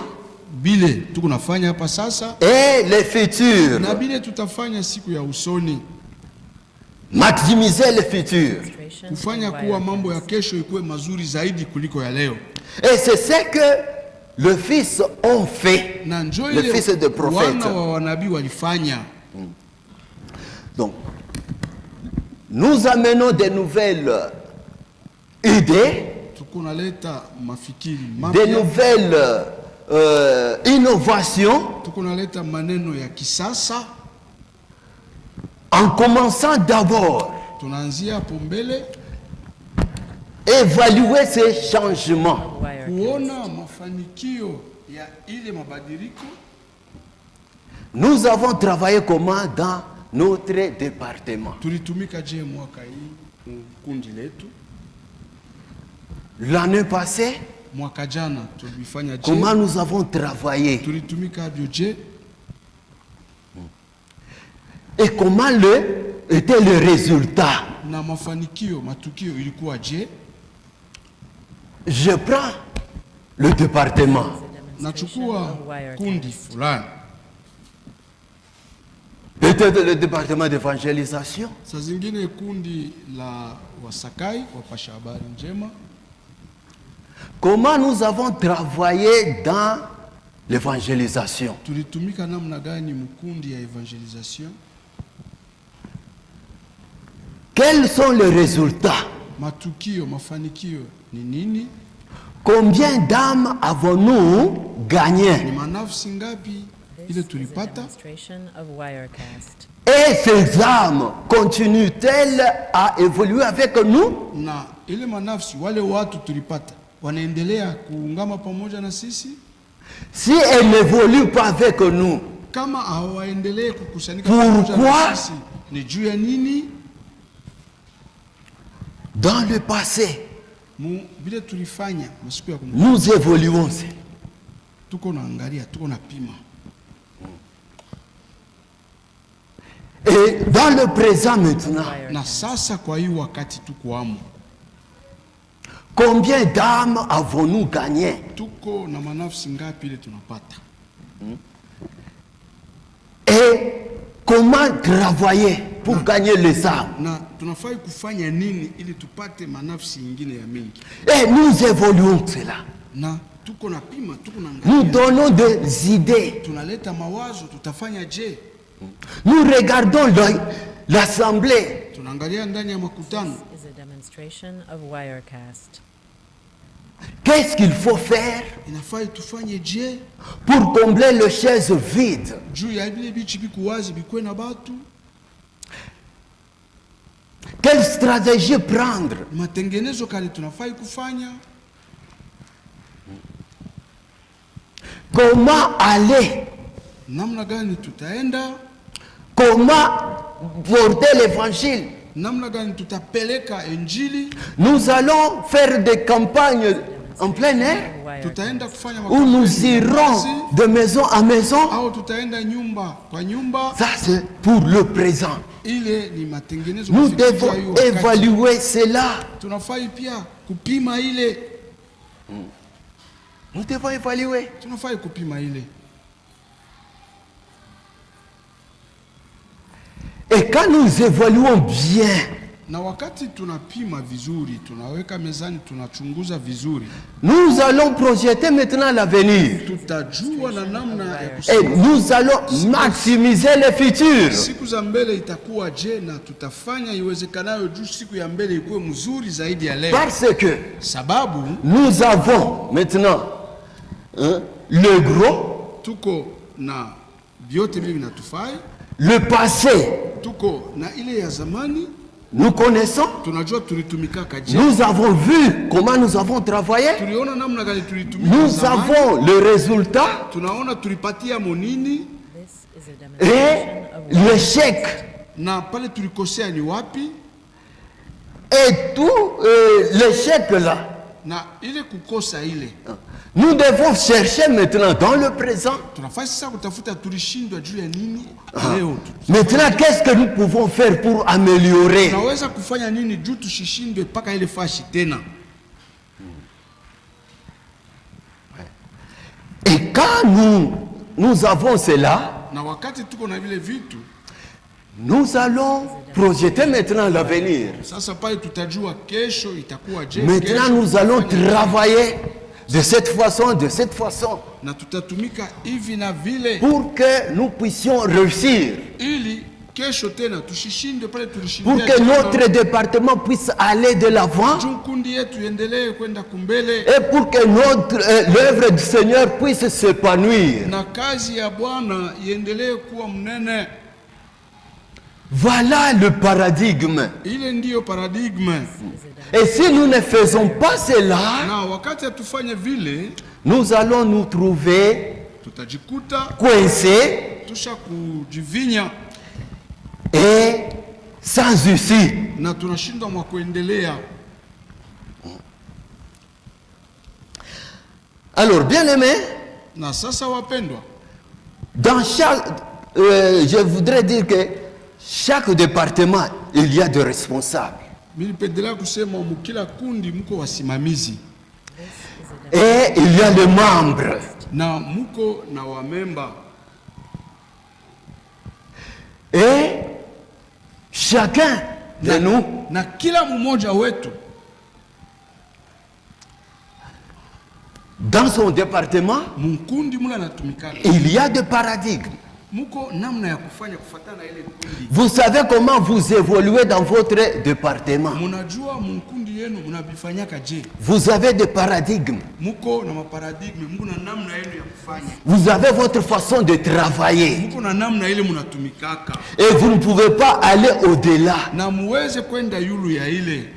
bile tukunafanya hapa sasa et le futur. na bile tutafanya siku ya usoni, Maximiser le futur. Demonstration kufanya of kuwa mambo ya Wirecast. kesho ikuwe mazuri zaidi kuliko ya leo. Et c'est ce que le Fils ont fait, Na njoo le fils de ile prophète. wana wa wanabii walifanya. Donc, nous amenons de nouvelles idées, Tukunaleta mafikiri de mapya, nouvelles innovations, tukunaleta maneno ya kisasa. en commençant d'abord Tunaanzia hapo mbele évaluer ces changements. Of Wirecast. kuona mafanikio ya ile mabadiliko. Nous avons travaillé comment dans notre département. Tulitumika je mwaka hii kundi letu? L'année passée, Mwaka jana tulifanya je? comment nous avons travaillé Tulitumika avyo je? et comment était le résultat. Na mafanikio, matukio ilikuwa je? Je prends le département. Demonstration Nachukua of Wirecast. kundi fulani, Peut-être le département d'évangélisation. saa zingine kundi la wasakai wapasha habari njema. Comment nous avons travaillé dans l'évangélisation. Tulitumika namna gani mkundi ya evangelisation? Quels sont les résultats? Matukio, mafanikio ni nini? Combien d'âmes avons-nous Ni gagné? manafsi ngapi This ile is a tulipata? demonstration of Wirecast. Et ces âmes continuent-elles à évoluer avec nous? Na ile manafsi wale watu tulipata wanaendelea kuungama pamoja na sisi? Si elles n'évoluent pas avec nous, Kama hawaendelee kukusanyika Pourquoi? pamoja na sisi, ni juu ya nini? dans le passé, Vile tulifanya masiku ya kumbuka, nous évoluons. tuko naangalia, tuko na pima. Et dans le présent maintenant, Na sasa kwa hii wakati tuko amo, combien d'âmes avons-nous gagné? tuko na manafsi ngapi ile tunapata? Et comment travailler pour gagner les âmes? Na tunafai kufanya nini ili tupate manafsi ingine ya mingi? Et nous évoluons cela. Na tuko na pima, tuko na Nous angalia, donnons des idées. tunaleta mawazo, tutafanya je? Nous regardons l'assemblée. Tunaangalia ndani ya makutano, This is a demonstration of Wirecast. Qu'est-ce qu'il faut faire inafai tufanye je pour combler les chaises vides? juu ya vile bichi biku wazi bikwe na batu? Quelle stratégie prendre? Matengenezo kali tunafai kufanya, Comment aller? namna gani tutaenda, Comment porter l'évangile namna gani tutapeleka injili. Nous allons faire des campagnes en plein air, Tutaenda kufanya où nous makampeni ya irons wazi, de maison à maison. au tutaenda nyumba kwa nyumba. Ça, c'est pour le présent. Ile ni matengenezo Nous kufikia devons hiyo wakati. évaluer cela. Tunafai pia kupima ile, Nous devons évaluer. tunafai kupima ile. Et quand nous évaluons bien, Na wakati tunapima vizuri, tunaweka mezani, tunachunguza vizuri, nous allons projeter maintenant l'avenir. tutajua na namna ya Et nous allons maximiser le futur. siku za mbele itakuwa je, na tutafanya iwezekanayo juu siku ya mbele ikuwe mzuri zaidi ya leo, Parce que sababu nous avons maintenant le gros, tuko na vyote vile vinatufai, le passé, tuko na ile ya zamani, nous connaissons. tunajua tulitumikaka je, Nous avons vu comment nous avons travaillé. tuliona namna gani tulitumika Nous zamani, avons le résultat tunaona tulipatia monini, This is a et demonstration of l'échec. na pale tulikosea ni wapi, Et tout l'échec là, na ile kukosa ile nous devons chercher maintenant dans le présent. tunafai sasa kutafuta tulishindwa juu ya nini leo. Maintenant, qu'est-ce que nous pouvons faire pour améliorer? Tunaweza kufanya nini juu tushishindwe mpaka ile fashi tena. Et quand nous avons cela, Na wakati tuko na vile vitu nous allons projeter maintenant l'avenir. sasa, pale tutajua kesho itakuwa je, Maintenant, kesho nous allons tutafanya travailler de cette façon, na tutatumika hivi na vile pour que nous puissions réussir, ili kesho tena tushishinde pale pour tulishindia que jana, notre département puisse aller de l'avant juu kundi yetu iendelee kwenda kumbele et pour que l'œuvre du Seigneur puisse s'épanouir. na kazi ya Bwana iendelee kuwa mnene. Voilà le paradigme. Ile ndiyo paradigme, Et si nous ne faisons pas cela, na wakati hatufanye vile nous allons nous trouver tutajikuta coincés tusha kujivinya et sans issue. na tunashindwa mwa kuendelea. Alors, bien aimé, Na sasa wapendwa, dans chaque, je voudrais dire que chaque département, il y a des responsables. nilipendelea kusema mukila kundi mko wasimamizi Et il y a les membres. na muko na wamemba, Et chacun de nous, na kila mmoja wetu dans son département, mkundi mula natumikana, il y a des paradigmes. muko namna ya kufanya kufatana na ile kundi. Vous savez comment vous évoluez dans votre département. Munajua mkundi yenu munabifanyaka je, Vous avez des paradigmes. muko na maparadigme, muko na namna yenu ya kufanya, Vous avez votre façon de travailler. muko na namna ile munatumikaka, Et vous ne pouvez pas aller au-delà. na muweze kwenda yulu ya ile.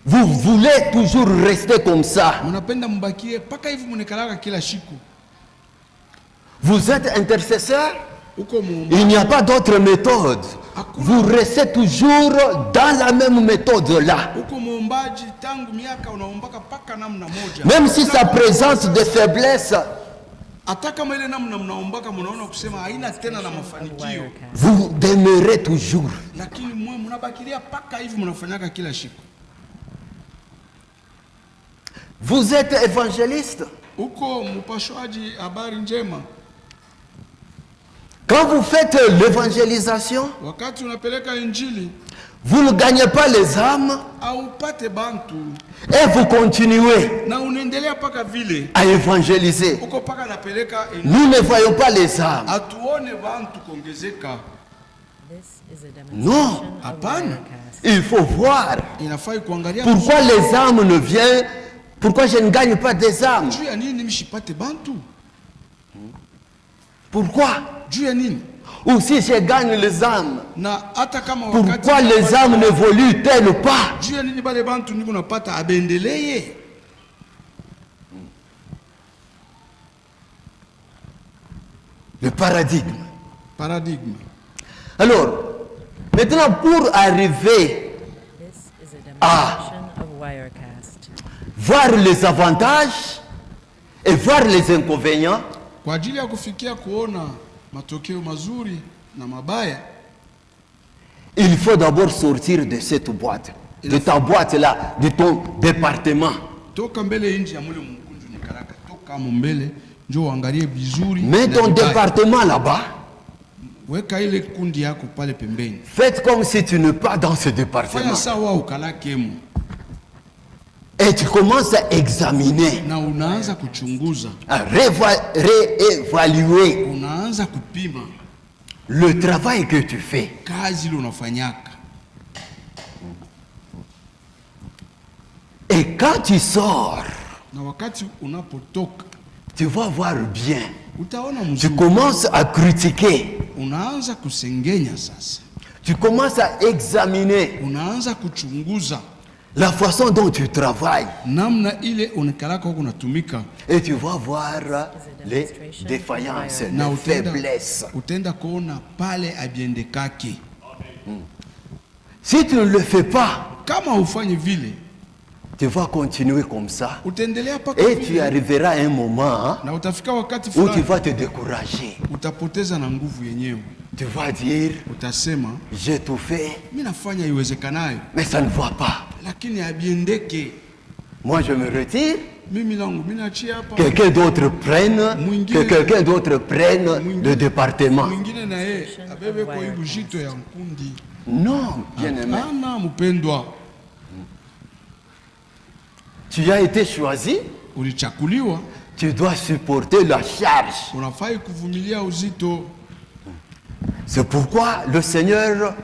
Vous voulez toujours rester comme ça. Munapenda mbakie paka hivi munekalaka kila siku. Vous êtes intercesseur. Uko muomba, Il n'y a pas d'autre méthode. Vous restez toujours dans la même méthode là. uko muombaji tangu miaka unaombaka paka namna moja, Même si ça présente des faiblesses, hata kama ile namna mnaombaka munaona kusema haina tena na of mafanikio, Wirecast. vous demeurez toujours. lakini mwe munabakilia paka hivi mnafanyaka kila siku. Vous êtes évangéliste. Uko mpashwaji habari njema, Quand vous faites l'évangélisation, wakati unapeleka injili vous ne gagnez pas les âmes aupate bantu et vous continuez na unaendelea paka vile à évangéliser. uko paka napeleka injili, Nous ne voyons pas les âmes. atuone bantu kuongezeka. This is a Non, demonstration of hapana. Wirecast. Il faut voir Inafai kuangalia pourquoi les âmes ne viennent, pourquoi je ne gagne pas des âmes. juu ya nini mshipate bantu, Pourquoi? juu ya nini, Ou si je gagne les âmes, na hata kama wakati pourquoi les âmes n'évoluent-elles pas? juu ya nini bale bantu niko napata abendeleye. Le paradigme. Paradigme. Alors, Maintenant, pour arriver This is a demonstration of Wirecast. voir les avantages et voir les inconvénients, Kwa ajili ya kufikia kuona matokeo mazuri na mabaya, il faut d'abord sortir de cette boîte, de ta boîte-là, de ton département. toka mbele nje ya mule mkunju ni karaka, toka mbele njoo uangalie vizuri. Mets na ton vibaya. département là-bas. Weka ile kundi yako pale pembeni. Faites comme si tu n'es pas dans ce Fanya département. sawa ukalakemo Et tu commences à examiner, na unaanza kuchunguza, à réévaluer unaanza kupima le travail que tu fais. kazi ile unafanyaka. Et quand tu sors, Na wakati unapotoka tu vas voir bien. utaona Tu mzuri, commences à critiquer. unaanza kusengenya sasa, Tu commences à examiner unaanza kuchunguza la façon dont tu travailles. namna ile unakalaka huko unatumika, Et tu vas voir les défaillances, na les faiblesses. utaenda kuona pale abiendekake. Si tu ne le fais pas, Kama ufanye vile, tu vas continuer comme ça. utaendelea paka Et tu vile, arriveras à un moment na utafika wakati où tu fulani vas te décourager. utapoteza na nguvu yenyewe. Tu vas dire, Utasema j'ai tout fait, mimi nafanya iwezekanayo, mais ça ne va pas. lakini abiendeke. Moi, je me retire, Mimi langu mimi naachia hapa, quelqu'un d'autre prenne, que quelqu'un d'autre prenne le département. mwingine na yeye abebe kwa hiyo jito ya mkundi. Non, bien-aimé. Hapana mpendwa, Tu as été choisi, ulichakuliwa, tu dois supporter la charge. unafai kuvumilia uzito. C'est pourquoi le Seigneur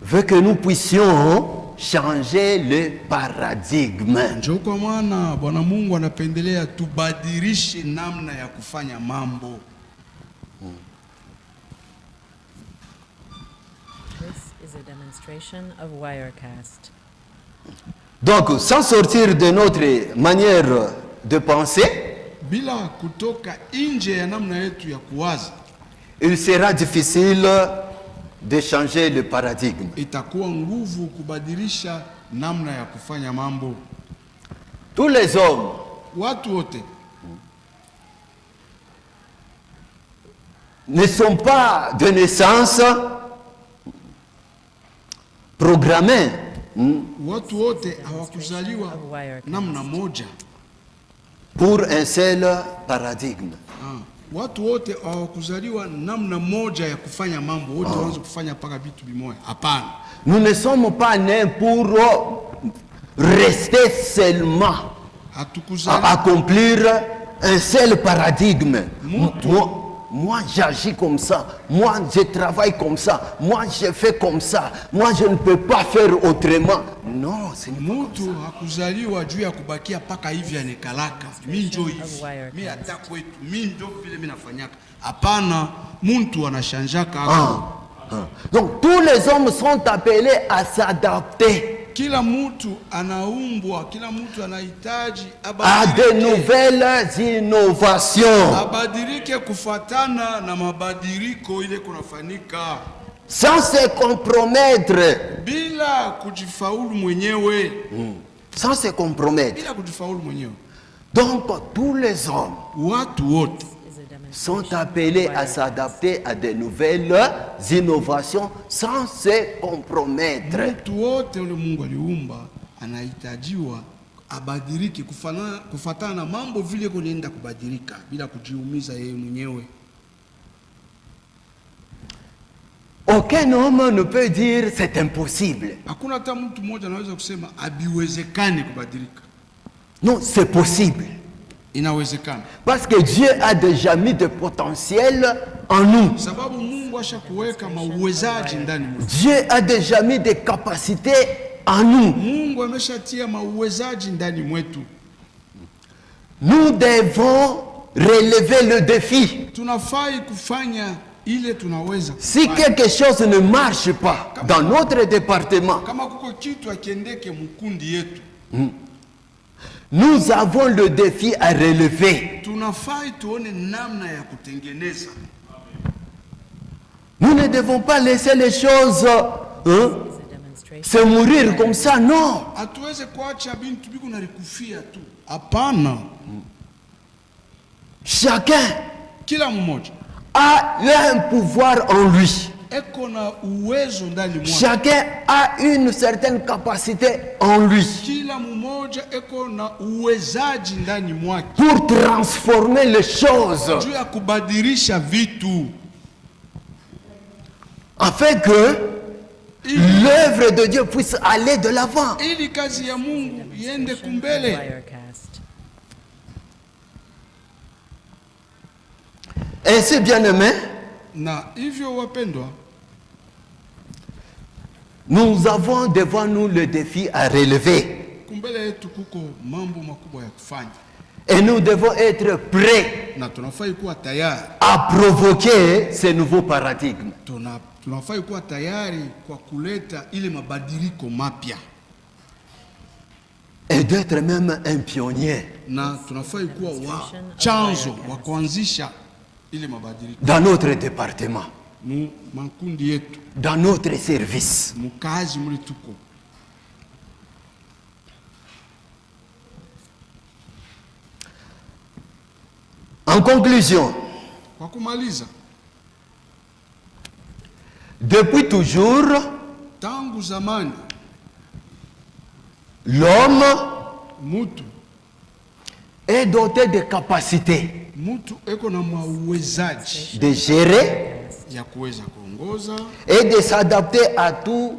veut que nous puissions changer le paradigme. Ndio kwa maana Bwana Mungu anapendelea tubadilishe namna ya kufanya mambo. This is a demonstration of Wirecast. Donc, sans sortir de notre manière de penser, Bila kutoka nje ya namna yetu ya kuwaza, il sera difficile de changer le paradigme. itakuwa nguvu kubadilisha namna ya kufanya mambo. Tous les hommes Watu wote ne sont pas de naissance programmés watu wote hawakuzaliwa namna moja. pour un seul paradigme. Watu wote hawakuzaliwa namna moja ya kufanya mambo. Wote waanze kufanya paka vitu bimoya. Hapana. Nous ne sommes pas nés pour rester seulement à Hatukuzaliwa accomplir un seul paradigme. Moi, j'agis comme ça. Moi, je travaille comme ça. Moi, je fais comme ça. Moi, je ne peux pas faire autrement. Non, c'est Mutu hakuzaliwa juu ya kubakia paka hivi anekalaka. Mimi ndio hivi. Mimi hata kwetu. Mimi ndio vile mimi nafanyaka. Hapana, mtu anashanjaka hapo. Donc, tous les hommes sont appelés à s'adapter Kila mtu anaumbwa, kila mtu anahitaji à de nouvelles innovations. abadilike kufatana na mabadiliko ile kunafanyika Sans se compromettre. bila kujifaulu mwenyewe. Sans se compromettre. Bila kujifaulu mwenyewe. Donc, tous les hommes Watu wote Is a demonstration sont appelés à s'adapter à de nouvelles innovations sans se compromettre. mtu wote ule Mungu aliumba anahitajiwa abadilike kufatana na mambo vile kunaenda kubadilika bila kujiumiza yeye mwenyewe. Aucun homme ne peut dire c'est impossible. Hakuna hata mtu mmoja anaweza kusema abiwezekani kubadilika. Non, c'est possible. Inawezekana. Parce que Dieu a déjà mis de potentiel en nous. Sababu Mungu ashakuweka mauwezaji ndani mwetu. Dieu a déjà mis des capacités en nous. Mungu ameshatia mauwezaji ndani mwetu. Nous devons relever le défi. Tunafai kufanya ile tunaweza. Si quelque chose ne marche pas dans notre département, Kama kuko kitu akiendeke mkundi yetu, nous avons le défi à relever. tunafai tuone namna ya kutengeneza. Nous ne devons pas laisser les choses hein, Is a demonstration c'est mourir comme ça, non. Hatuweze kuacha bintu biko na likufia tu. Hapana. Chacun Kila mmoja a un pouvoir en lui. eko na uwezo ndani mwake. Chacun a une certaine capacité en lui Kila mmoja eko na uwezaji ndani mwake pour transformer les choses, juu ya kubadilisha vitu afin que l'œuvre de Dieu puisse aller de l'avant. ili kazi ya Mungu iende of kumbele. Wirecast. Ainsi, bien-aimés, Na hivyo wapendwa, nous avons devant nous le défi à relever. kumbele yetu kuko mambo makubwa ya kufanya, Et nous devons être prêts na tunafai kuwa tayari. à provoquer ces nouveaux paradigmes. Tunafai kuwa tayari kwa kuleta ile mabadiliko mapya, Et d'être même un pionnier na tunafai kuwa wa chanzo wa kuanzisha ile mabadiliko dans notre département, mu makundi yetu, dans notre service. mukazi muli tuko. En conclusion, Kwa kumaliza, depuis toujours, tangu zamani l'homme mutu est doté de capacités mutu eko na mauwezaji de gérer ya kuweza kuongoza. et de s'adapter à tout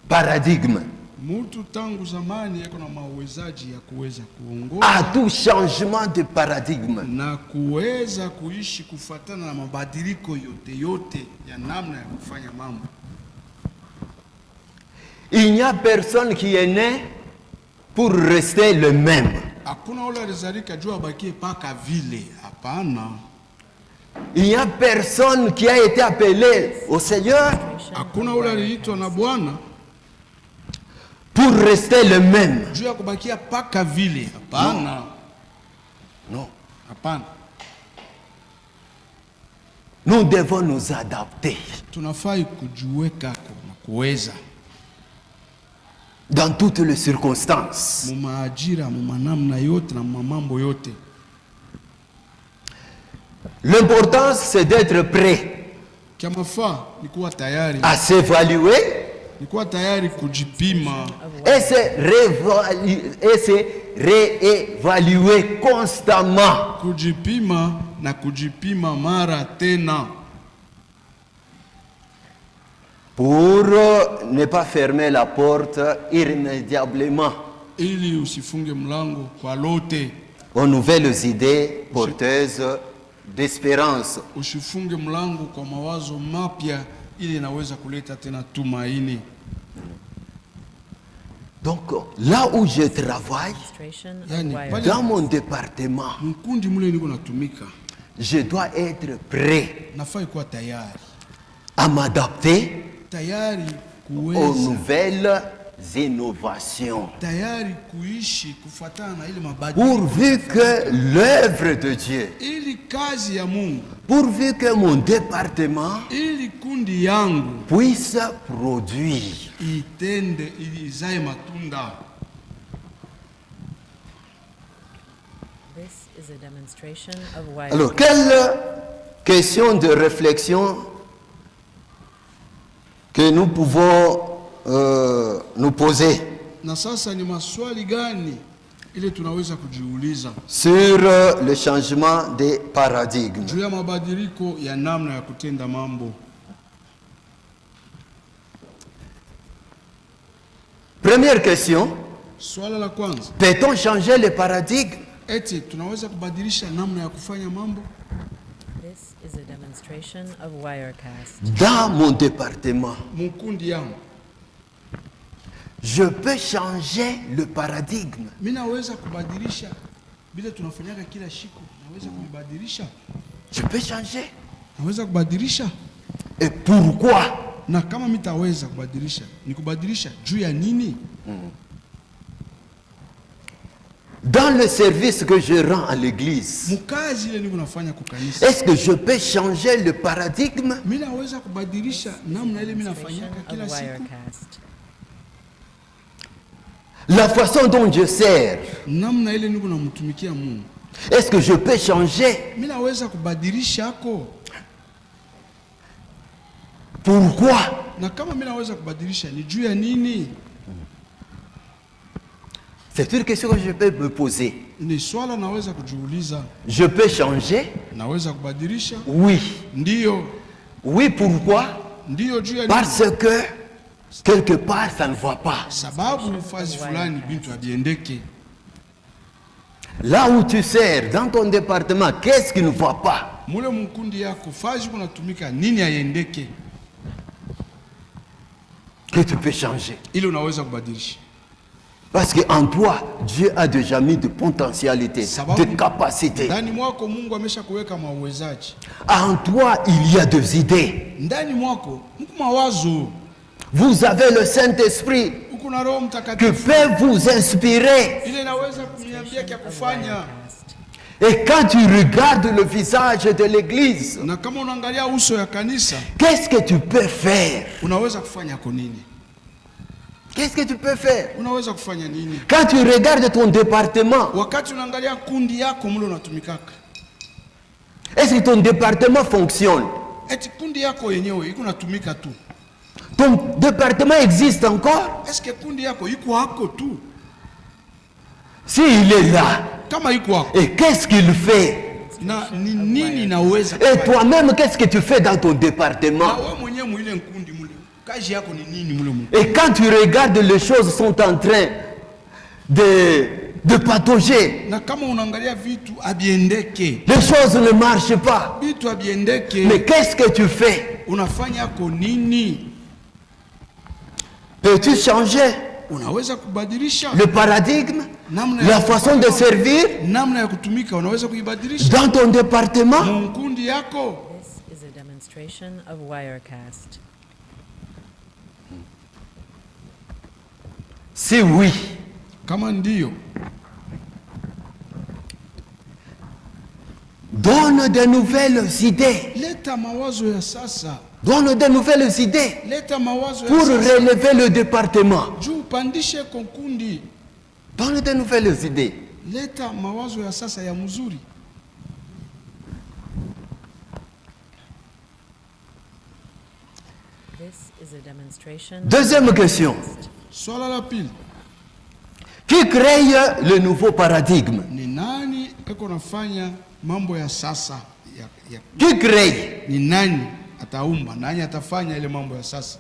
paradigme, Mutu tangu zamani eko na mauwezaji ya kuweza à kuongoza tout changement de paradigme. na kuweza kuishi kufatana na mabadiliko yote ya namna ya kufanya mambo. Il n'y a personne qui est né pour rester le même. Hakuna ule alizalika juu abakie paka vile, hapana. Il n'y a personne qui a été appelé au Seigneur Hakuna ule aliitwa na Bwana pour rester le même. juu ya kubakia paka vile, hapana. Non. Hapana. Nous devons nous adapter Tunafai kujiweka na kuweza dans toutes les circonstances. mu maajira, mu manamna yote na mu mambo yote. L'important, c'est d'être prêt Kia mafaa ni kuwa tayari, à s'évaluer ni kuwa tayari kujipima et se réévaluer constamment kujipima na kujipima mara tena, pour ne pas fermer la porte irrémédiablement ili usifunge mlango kwa lote, aux nouvelles idées porteuses d'espérance. usifunge mlango kwa mawazo mapya ili inaweza kuleta tena tumaini. Donc, là où je travaille, Demonstration of Yani, Wirecast. dans mon département, Mkundi mule niko natumika, je dois être prêt nafai kuwa tayari, à m'adapter tayari aux kuweza, nouvelles innovations, tayari kuishi kufuatana na ile mabadiliko, pourvu que l'œuvre de Dieu, ili kazi ya Mungu, pourvu que mon département ili kundi yangu puisse produire. itende, ili izae matunda. This is a demonstration of Alors, Wirecast. quelle question de réflexion que nous pouvons nous poser Na sasa ni maswali gani ile tunaweza kujiuliza sur le changement des paradigmes? juu ya mabadiliko ya namna ya kutenda mambo? Première question, Swala la kwanza, peut-on changer les paradigmes? eti tunaweza kubadilisha namna ya kufanya mambo? This is a demonstration of Wirecast. Dans mon département, Mkundi yangu je peux changer le paradigme. mimi naweza kubadilisha bila tunafanyaga kila siku, naweza kubadilisha, Je peux changer. naweza kubadilisha. Et pourquoi? Na kama mitaweza kubadilisha, ni kubadilisha juu ya nini? dans le service que je rends à l'église, Mukazi ile niko nafanya kwa kanisa. est-ce que je peux changer le paradigme? Mimi naweza kubadilisha namna ile mimi Demonstration nafanyaka of kila siku. Wirecast. La façon dont je sers, Namna ile niko namtumikia Mungu. est-ce que je peux changer? Mimi naweza kubadilisha hako. Pourquoi? Na kama mimi naweza kubadilisha ni juu ya nini? C'est une question que je peux me poser. Ni swala naweza kujiuliza. Je peux changer? Naweza kubadilisha? Oui. Ndiyo. Oui, pourquoi? Ndiyo juu ya nini? Parce que quelque part ça ne va pas. Sababu fazi fulani bintu abiendeke. Là où tu sers, dans ton département, qu'est-ce qui ne va pas? Mule mkundi yako fazi kunatumika nini aiendeke? Que tu peux changer. Ile unaweza kubadilisha. Parce qu'en toi, Dieu a déjà mis de potentialités, de capacités. Ndani mwako Mungu amesha kuweka mauwezaji. En toi, il y a des idées. Ndani mwako mko mawazo. Vous avez le Saint-Esprit Uko na Roho qui Mtakatifu. peut vous inspirer. Ile inaweza kuniambia kia kufanya. Wirecast. Et quand tu regardes le visage de l'église, Na kama unaangalia uso ya kanisa, qu'est-ce que tu peux faire? unaweza kufanya kwa nini? Qu'est-ce que tu peux faire? Unaweza kufanya nini? Quand tu regardes ton département, Wakati unaangalia kundi yako mle unatumikaka. est-ce que ton département fonctionne? Eti kundi yako yenyewe iko natumika tu. Ton département existe encore? Eske kundi yako iko hako tu? S'il est là, Kama iko hako. et qu'est-ce qu'il fait? Na ni nini naweza Et kufanya? toi-même, qu'est-ce que tu fais dans ton Na département? wewe mwenyewe mwile nkundi mule. Kazi yako ni nini mule mule? Et quand tu regardes, les choses sont en train de patauger. Na kama unaangalia vitu abiendeke. Les choses ne marchent pas. Vitu abiendeke. Mais qu'est-ce que tu fais? Unafanya ko nini? Peux-tu changer Unaweza kubadilisha le paradigme, namna la ya façon de servir namna ya kutumika, unaweza kuibadilisha dans ton département? mkundi yako. This is a demonstration of Wirecast. Si oui, Kama ndiyo, donne de nouvelles idées. leta mawazo ya sasa, Donne de nouvelles idées leta mawazo ya pour sasa relever le département. juu upandishe konkundi. Donne de nouvelles idées. Leta mawazo ya sasa ya mzuri. This is a demonstration. Deuxième question. Swala la pili, Qui crée le nouveau paradigme? ni nani eko nafanya mambo ya sasa ya Qui crée? ni nani ataumba, nani atafanya ile mambo ya sasa?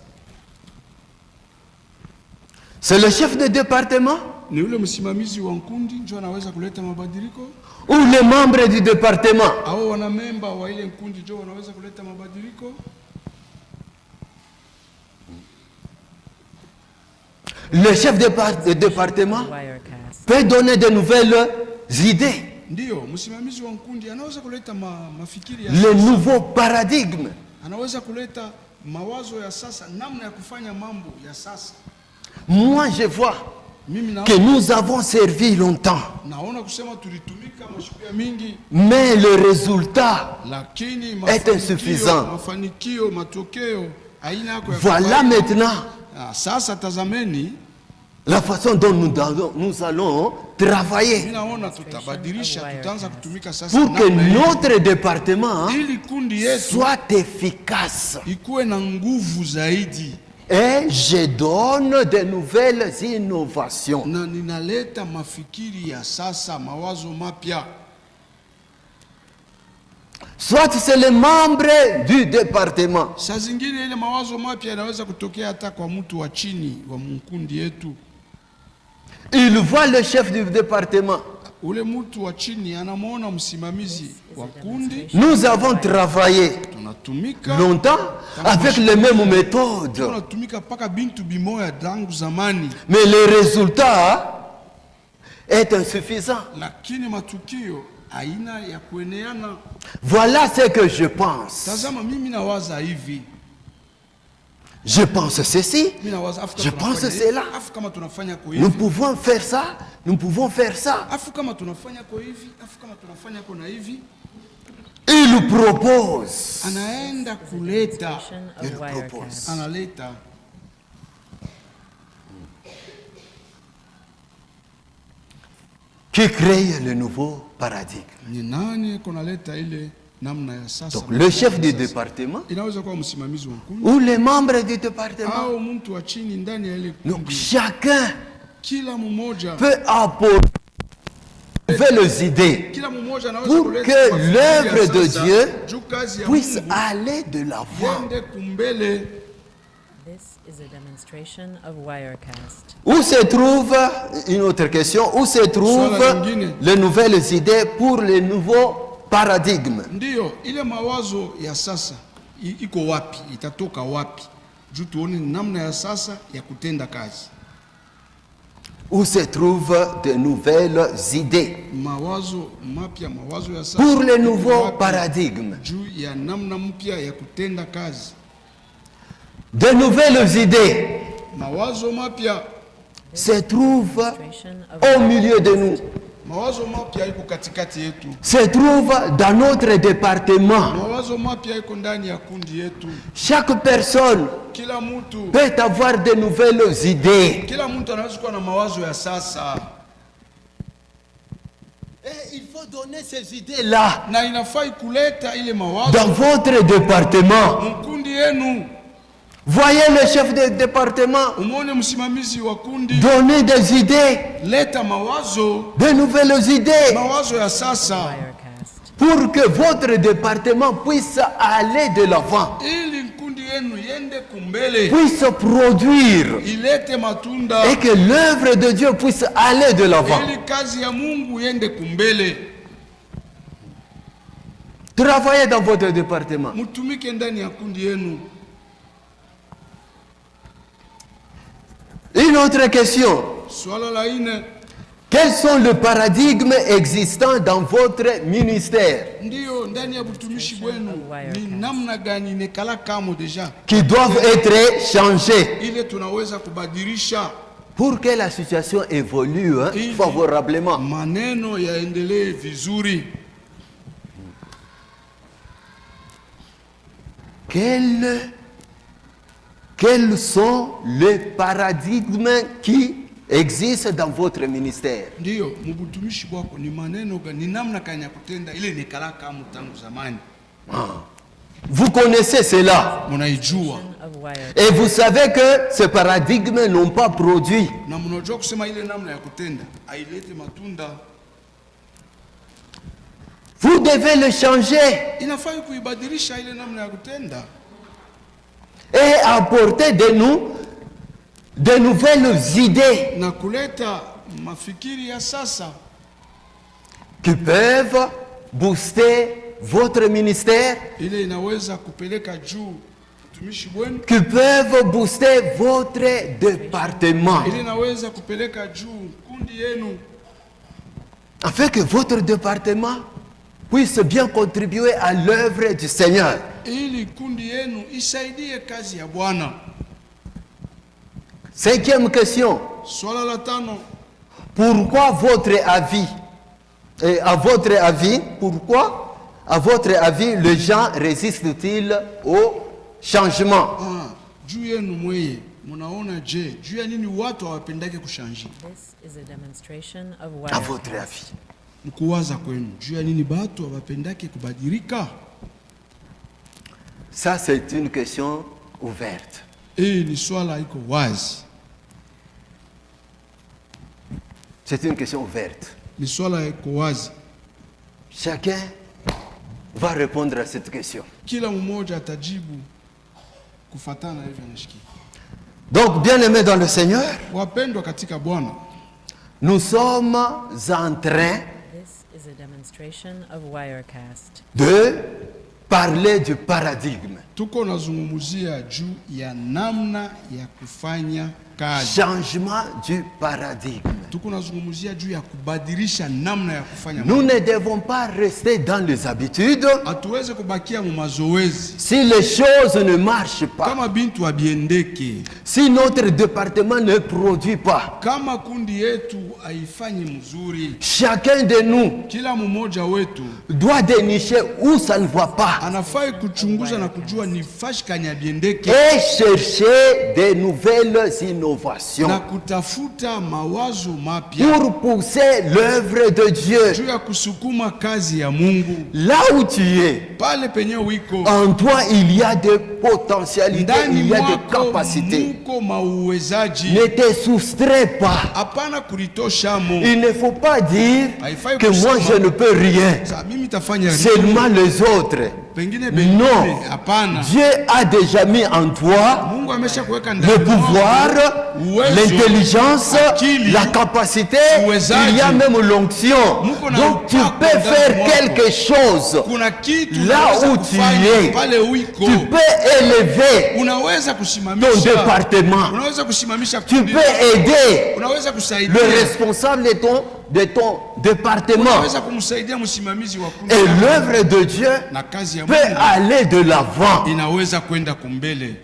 C'est le chef de département Ni yule msimamizi wa nkundi ndio anaweza kuleta mabadiliko, ou les membres du département? au wana memba wa ile nkundi ndio wanaweza kuleta mabadiliko? Le chef de département Wirecast. peut donner de nouvelles idées, Ndiyo, msimamizi wa nkundi anaweza kuleta mafikiri ya le sasa. nouveau paradigme. Anaweza kuleta mawazo ya sasa, namna ya kufanya mambo ya sasa. Moi, je vois Mimi que nous avons servi longtemps, naona kusema tulitumika mashuku ya mingi, mais le résultat lakini est insuffisant. mafanikio, matokeo aina yako ya Voilà kawaida. maintenant Sasa tazameni, la façon dont nous allons travailler mimi naona tutabadilisha, tutaanza kutumika sasa pour que namna hii, notre département ili kundi yetu soit efficace. ikuwe na nguvu zaidi, Et je donne de nouvelles innovations. na ninaleta mafikiri ya sasa, mawazo mapya. Soit c'est les membres du département. Saa zingine ile mawazo mapya yanaweza kutokea hata kwa mtu wa chini wa mkundi yetu. Il voit le chef du département. Ule mtu wa chini anamwona msimamizi wa kundi, Nous avons travaillé tunatumika longtemps avec les mêmes méthodes. tunatumika mpaka bintu bimoya tangu zamani, Mais le résultat est insuffisant. lakini matukio aina ya kueneana. Voilà ce que je pense. Tazama, mimi nawaza hivi, Je pense ceci. Mimi nawaza afu Je kama pense tunafanya cela. hivi, afu kama tunafanya kwa Nous hivi, pouvons faire ça. Nous pouvons faire ça. afu kama tunafanya kwa hivi, afu kama tunafanya kwa na hivi. Il propose. Anaenda kuleta, Demonstration Il of propose. Wirecast. analeta. Qui crée le nouveau paradigme. Ni nani kunaleta ile namna ya sasa? Donc le chef du département Inaweza kuwa msimamizi wa mkundi ou les membres du département. au mtu wa chini ndani ya ile Donc kundi. chacun Kila mmoja peut apporter de nouvelles idées kila mmoja anaweza pour kuleta que mafikiri l'œuvre ya de sasa, Dieu juu kazi ya puisse Mungu aller de l'avant. yende kumbele. This is a demonstration of Wirecast. Où se trouve, une autre question, où se trouvent Swala lingine. les nouvelles idées pour les nouveaux paradigmes? Ndiyo, ile mawazo ya sasa iko wapi? Itatoka wapi? Juu tuone namna ya sasa ya kutenda kazi. Où se trouvent de nouvelles idées Mawazo mapya, mawazo ya sasa pour les iko nouveaux wapi? paradigmes? Juu ya namna mpya ya kutenda kazi. De nouvelles idées Mawazo mapya, se trouvent Demonstration of au milieu de nous, mawazo mapya iko katikati yetu. se trouvent dans notre département. Mawazo mapya iko ndani ya kundi yetu. Chaque personne Kila mtu peut avoir de nouvelles idées. kila mtu anaweza kuwa na mawazo ya sasa, Et il faut donner ces idées-là na inafai kuleta ile mawazo dans votre département. mkundi yenu. Voyez le chef de département Umone msimamizi wa kundi, donner des idées, leta mawazo, de nouvelles idées, mawazo ya sasa, Wirecast. pour que votre département puisse aller de l'avant, ili kundi yenu yende kumbele, puisse produire ilete matunda, et que l'œuvre de Dieu puisse aller de l'avant. ili kazi ya Mungu yende kumbele. Travaillez dans votre département. Mutumike ndani ya kundi yenu. Une autre question. Swala la ine, Quels sont les paradigmes existants dans votre ministère ndiyo ndani ya butumishi bwenu ni namna gani nekala kamo deja qui doivent être changés ile tunaweza kubadilisha pour que la situation évolue ili favorablement? maneno yaendelee vizuri. Quels sont les paradigmes qui existent dans votre ministère? Ndiyo mubutumishi bwako ni maneno gani, ni namna gani ya kutenda ile nekala kamo tangu zamani, Vous connaissez cela. munaijua Of Wirecast. Et vous savez que ces paradigmes n'ont pas produit. na mnajua kusema ile namna ya kutenda ailete matunda. Vous devez le changer Inafai kuibadilisha ile namna ya kutenda et apporter de nouvelles idées na kuleta mafikiri ya sasa qui peuvent booster votre ministère, ile inaweza kupeleka juu utumishi bwenu, qui peuvent booster votre département, ile inaweza kupeleka juu kundi yenu, afin que votre département puisse bien contribuer à l'œuvre du Seigneur. ili kundi yenu isaidie kazi ya Bwana. Cinquième question. Swala la tano, Pourquoi votre avis, et à votre avis, pourquoi, à votre avis, les gens résistent-ils au changement? juu yenu mweye munaona je, juu ya nini watu hawapendake kushanji? This is a demonstration of À votre Wirecast. avis. Mkuwaza kwenu juu ya nini batu hawapendake kubadilika? Ça, c'est une question ouverte. Hii ni swala iko wazi, C'est une question ouverte. ni swala iko wazi. Chacun va répondre à cette question. Kila mmoja atajibu kufatana hivyo anashikia. Donc, bien-aimés dans le Seigneur, Wapendwa katika Bwana, nous sommes en train This is a demonstration of Wirecast. de parler du paradigme. tuko nazungumzia juu ya namna ya kufanya kazi, Changement du paradigme. Tuko nazungumzia juu ya kubadilisha namna ya kufanya Nous mambo. ne devons pas rester dans les habitudes. Hatuweze kubakia mu mazoezi. Si les choses ne marchent pas, Kama bintu abiendeke, si notre département ne produit pas, kama kundi yetu haifanyi mzuri, chacun de nous kila mmoja wetu doit dénicher où ça ne va pas anafai kuchunguza na kujua ni fashi kanya biendeke et chercher de nouvelles innovations na kutafuta mawazo mapya pour pousser l'œuvre de Dieu. juu ya kusukuma kazi ya Mungu. Là où tu es, Pale penye wiko en toi il y a des potentialités, ndani il y a des mwako capacités. muko mauwezaji, Ne te soustrais pas. hapana kulitoshamo. Il ne faut pas dire Haifai que moi kusema, je ne peux rien, "Sa mimi tafanya seulement les autres. pengine Non, bengine." Hapana, Dieu a déjà mis en toi Mungu amesha kuweka ndani le pouvoir, uwezo, l'intelligence, akili, la capacité, uwezaji. il y a même l'onction. Mungu na Donc tu upako peux ndani faire mwako. quelque chose. kuna kitu Là unaweza où tu kufanya es, pale wiko, tu peux élever unaweza ton kusimamisha, département. unaweza kusimamisha Tu kundi, peux aider unaweza le kusaidia, responsable de ton département. unaweza kumsaidia msimamizi wa kundi Et lako. l'œuvre de Dieu Na kazi ya peut Mungu aller de l'avant. inaweza kwenda kumbele,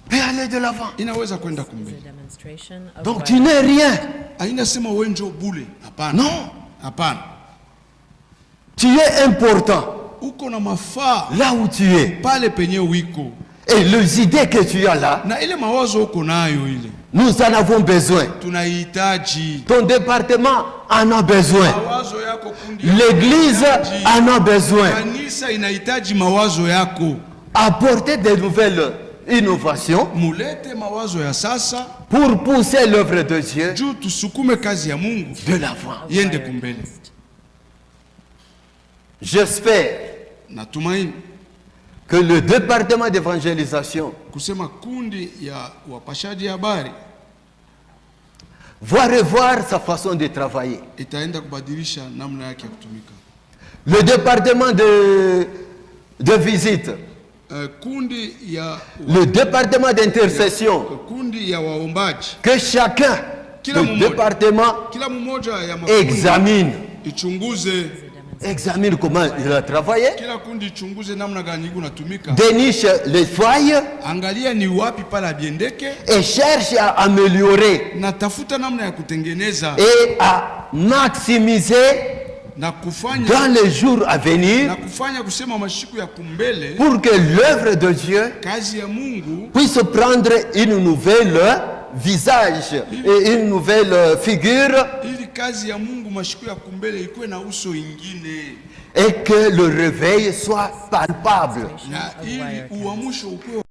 Peut aller de l'avant. inaweza kwenda Is a kumbele. demonstration of Donc wire tu n'es rien. Haina sema wewe ndio bule, hapana. Non. Hapana, Tu es important uko na mafaa là où tu es. pale penye wiko, Et les idées que tu as là, na ile mawazo uko nayo ile nous en avons besoin. tunahitaji. Ton département en a besoin. Mawazo yako, kundi yako L'église inahitaji. en a besoin. Kanisa inahitaji mawazo yako. Apporter de nouvelles innovations Mulete mawazo ya sasa pour pousser l'œuvre de Dieu juu tusukume kazi ya Mungu de l'avant. of yende wire kumbele. cast. J'espère Natumaini que le département d'évangélisation kusema kundi ya wapashaji habari va revoir sa façon de travailler. itaenda kubadilisha namna yake ya kutumika. Le département de visite, Kundi ya le département d'intercession, kundi ya waombaji, que chacun Kila du mmoja. département kila mmoja ya makundi examine. ichunguze, Examine comment il a travaillé, kila kundi ichunguze namna gani iko natumika, déniche les failles angalia ni wapi pale abiendeke, et cherche à améliorer na tafuta namna ya kutengeneza et à maximiser na kufanya dans les jours à na venir kufanya kusema mashiku ya kumbele pour que l'œuvre de Dieu kazi ya Mungu puisse prendre une nouvelle visage et une nouvelle figure ili kazi ya Mungu mashiku ya kumbele ikuwe na uso ingine, et que le réveil soit palpable, na Of ili wire cast. uamsho ukuwe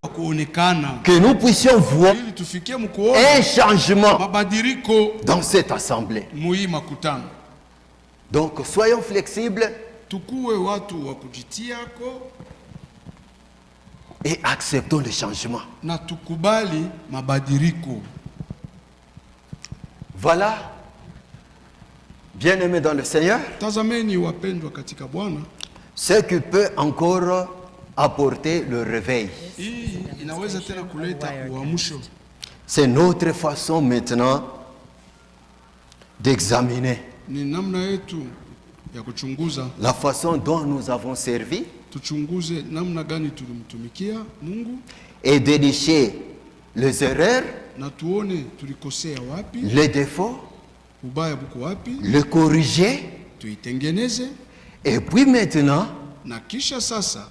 wa kuonekana, que nous puissions voir ili tufikie mkuona un changement mabadiliko dans cette assemblée. muhii makutano. Donc soyons flexibles Tukuwe watu wa kujitiako et acceptons le changement. na tukubali mabadiliko. Voilà, bien-aimés dans le Seigneur, Tazameni wapendwa katika Bwana, ce qui peut encore apporter le réveil. hii inaweza tena kuleta uamsho. C'est notre façon maintenant d'examiner Ni namna yetu ya kuchunguza, la façon dont nous avons servi tuchunguze namna gani tulimtumikia Mungu et dénicher les erreurs, na tuone tulikosea wapi, les défauts, ubaya buko wapi, les corriger. tuitengeneze, Et puis maintenant, na kisha sasa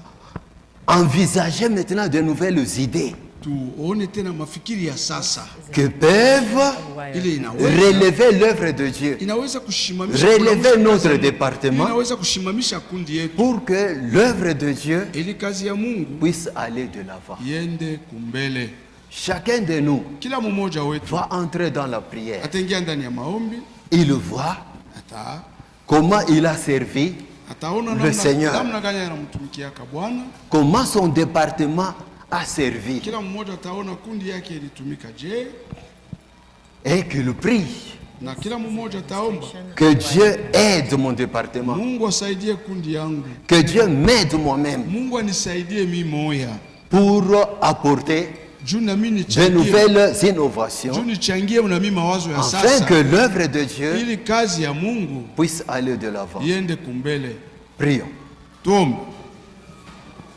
envisager maintenant de nouvelles idées tuone tena mafikiri ya sasa qui peuvent Of wire ile cast. inaweza relever l'œuvre de Dieu, inaweza kushimamisha relever notre Mungu, département inaweza kushimamisha kundi yetu pour que l'œuvre de Dieu ili kazi ya Mungu puisse aller de l'avant. iende kumbele. Chacun de nous Kila mmoja wetu va entrer dans la prière. ataingia ndani ya maombi, Il voit ata comment il a servi, ataona Le Seigneur. namna gani anamtumikiaka Bwana. comment son département a servi, Kila mmoja ataona kundi yake ilitumika je, et qu'il prie na kila mmoja ataomba que Dieu aide mon département, Mungu asaidie kundi yangu, que Dieu m'aide moi-même Mungu anisaidie mimi moya pour apporter juu na mimi de nichangie, nouvelles juu innovations, nichangie na mimi mawazo ya afin sasa, que l'œuvre de Dieu ili kazi ya Mungu puisse aller de l'avant. iende kumbele. Prions. Tuombe.